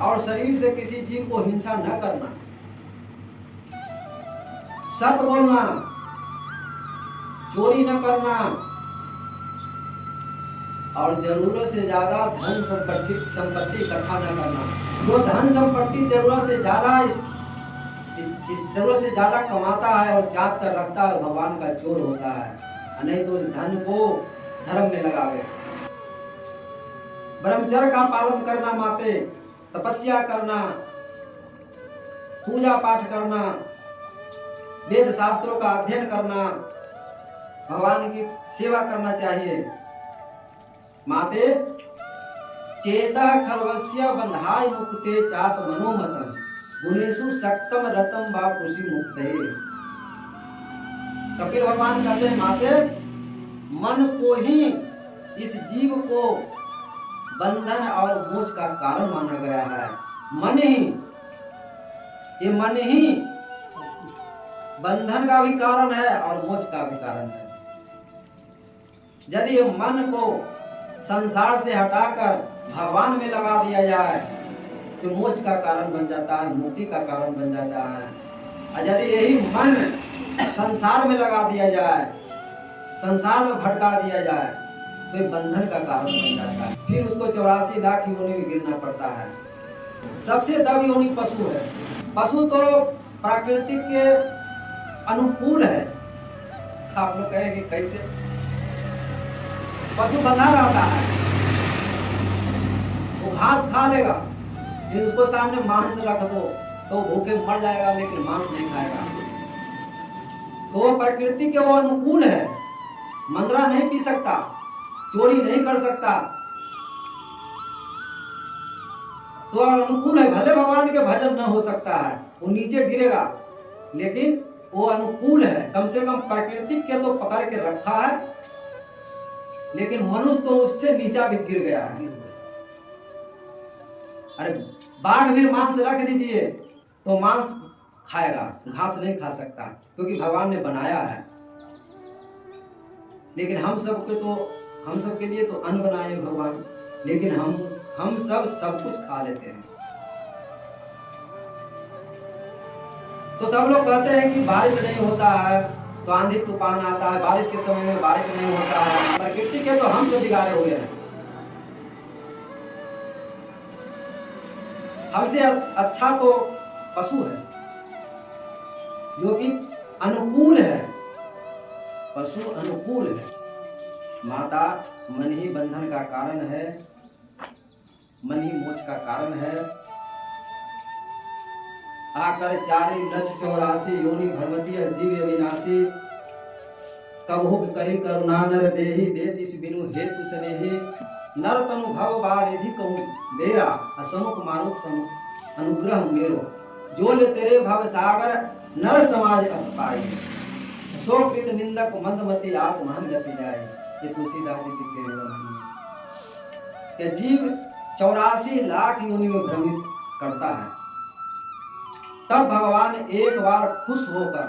और शरीर से किसी जीव को हिंसा न करना, सत्य बोलना, चोरी न करना और जरूरत से ज्यादा धन संपत्ति इकट्ठा न करना। जो धन संपत्ति जरूरत से ज्यादा इस जरूरत से ज्यादा कमाता है और चाट कर रखता है, भगवान का चोर होता है। नहीं तो धन को धर्म में लगावे। ब्रह्मचर्य का पालन करना, माते तपस्या करना, पूजा पाठ करना, वेद शास्त्रों का अध्ययन करना, भगवान की सेवा करना चाहिए। माते चेतः खलवस्य बंधाय मुक्ते चात मनोमतम गुणेषु सक्तम रतम वा खुशी मुक्ते। कपिल भगवान कहते हैं, माते मन को ही इस जीव को बंधन और मोक्ष का कारण माना गया है। मन ही, ये मन ही बंधन का भी कारण है और मोक्ष का भी कारण है। यदि मन को संसार से हटाकर भगवान में लगा दिया जाए तो मोक्ष का कारण बन जाता है, मुक्ति का कारण बन जाता है। और यदि यही मन संसार में लगा दिया जाए, संसार में भटका दिया जाए तो बंधन का कारण बन जाता है। फिर उसको 84 लाख योनि में गिरना पड़ता है। सबसे दब योनि पशु है। पशु तो प्राकृतिक के अनुकूल है। आप लोग कहेंगे कैसे? पशु बंधा रहता है, वो घास खा लेगा, लेकिन उसको सामने मांस रख दो तो भूखे मर जाएगा, लेकिन मांस नहीं खाएगा। तो प्रकृति के वो अनुकूल है। मंदरा नहीं पी सकता, चोरी नहीं कर सकता, तो अनुकूल है। भले भगवान के भजन न हो सकता है, वो नीचे गिरेगा, लेकिन वो अनुकूल है। कम से कम प्रकृति के तो पकड़ के रखा है, लेकिन मनुष्य तो उससे नीचा भी गिर गया है। अरे बाघ भी मांस रख दीजिए तो मांस खाएगा, घास नहीं खा सकता, क्योंकि भगवान ने बनाया है। लेकिन हम सब के लिए तो अन्न बनाए भगवान, लेकिन हम सब कुछ खा लेते हैं। तो सब लोग कहते हैं कि बारिश नहीं होता है तो आंधी तूफान आता है, बारिश के समय में बारिश नहीं होता है। प्रकृति के तो हम सब बिगाड़े हुए हैं। हमसे अच्छा तो पशु है जो कि अनुकूल है। पशु अनुकूल है। माता मन ही बंधन का कारण है, मन ही मोक्ष का कारण है। आकर 484 योनि भरवती जीव अविनाशी, कभुक करी करुणा नर देहि देत इस बिनु हेतु स्नेहि। नर तनु भव बारिधि कहूँ बेरा असमुख मानुष सम अनुग्रह मेरो। जो ले तेरे भव सागर नर समाज अस्पाई, सो कृत निंदक मंदमति आत्महन गति जाए। ये तुलसीदास जी की के जीव 84 लाख योनि में भ्रमित करता है। तब भगवान एक बार खुश होकर,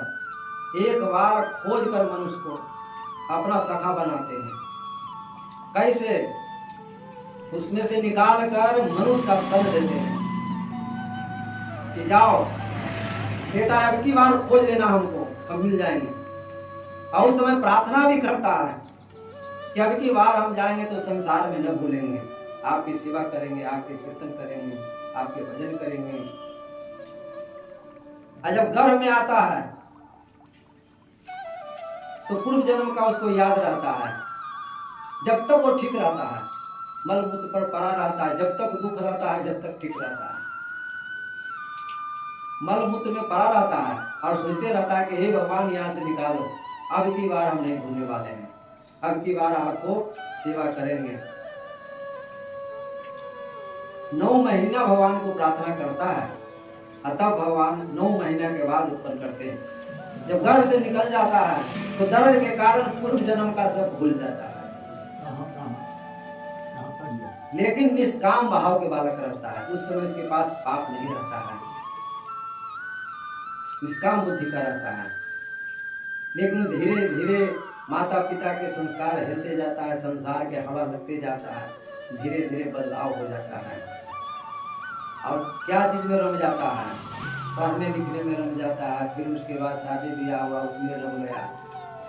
एक बार खोज कर मनुष्य को अपना सखा बनाते हैं। कैसे? उसमें से निकाल कर मनुष्य का तन देते हैं कि जाओ बेटा, अब की बार खोज लेना हमको, हम मिल जाएंगे। और उस समय प्रार्थना भी करता है कि अब की बार हम जाएंगे तो संसार में न भूलेंगे, आपकी सेवा करेंगे, आपके कीर्तन करेंगे, आपके भजन करेंगे। और जब गर्भ में आता है तो पूर्व जन्म का उसको याद रहता है। जब तक वो ठीक रहता है, मल मूत्र पर पड़ा रहता है, जब तक दुख रहता है, जब तक ठीक रहता है, मल मूत्र में पड़ा रहता है और सोचते रहता है कि हे भगवान यहाँ से निकालो, अब की बार हम नहीं भूलने वाले हैं, अब की बार आपको सेवा करेंगे। 9 महीना भगवान को प्रार्थना करता है, तब भगवान 9 महीना के बाद उत्पन्न करते हैं। जब गर्भ से निकल जाता है तो दर्द के कारण पूर्व जन्म का सब भूल जाता है। लेकिन निष्काम भाव के बालक रहता है, उस समय उसके पास पाप नहीं रहता है, निष्काम बुद्धि का रहता है। लेकिन धीरे धीरे माता पिता के संस्कार हिलते जाता है, संसार के हवा लगते जाता है, धीरे धीरे बदलाव हो जाता है। और क्या चीज में रम जाता है? पढ़ने लिखने में रम जाता है, फिर उसके बाद शादी ब्याह हुआ उसमें रम गया,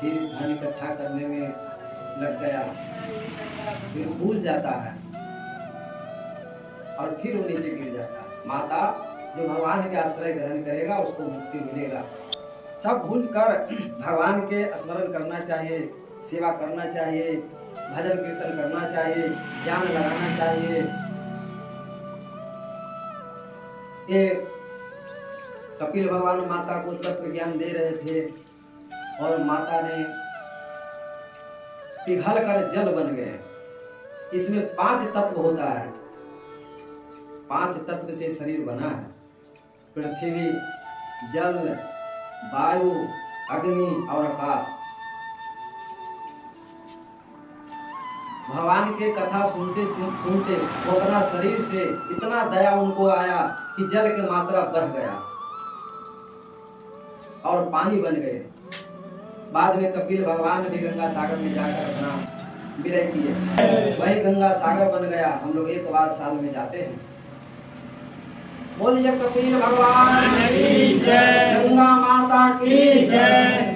फिर धन इकट्ठा करने में लग गया, फिर भूल जाता है और फिर वो नीचे गिर जाता है। माता जो भगवान के आश्रय ग्रहण करेगा उसको मुक्ति मिलेगा। सब भूल कर भगवान के स्मरण करना चाहिए, सेवा करना चाहिए, भजन कीर्तन करना चाहिए, ज्ञान लगाना चाहिए। एक कपिल भगवान माता को तत्व ज्ञान दे रहे थे और माता ने पिघल कर जल बन गए। इसमें 5 तत्व होता है, 5 तत्व से शरीर बना है। पृथ्वी, जल, वायु, अग्नि और आकाश। भगवान के कथा सुनते सुनते वो अपना शरीर से इतना दया उनको आया कि जल की मात्रा बढ़ गया और पानी बन गए। बाद में कपिल भगवान भी गंगा सागर में जाकर अपना विलय किए, वही गंगा सागर बन गया। हम लोग एक बार साल में जाते हैं। बोलिए कपिल भगवान की जय, गंगा माता की जय।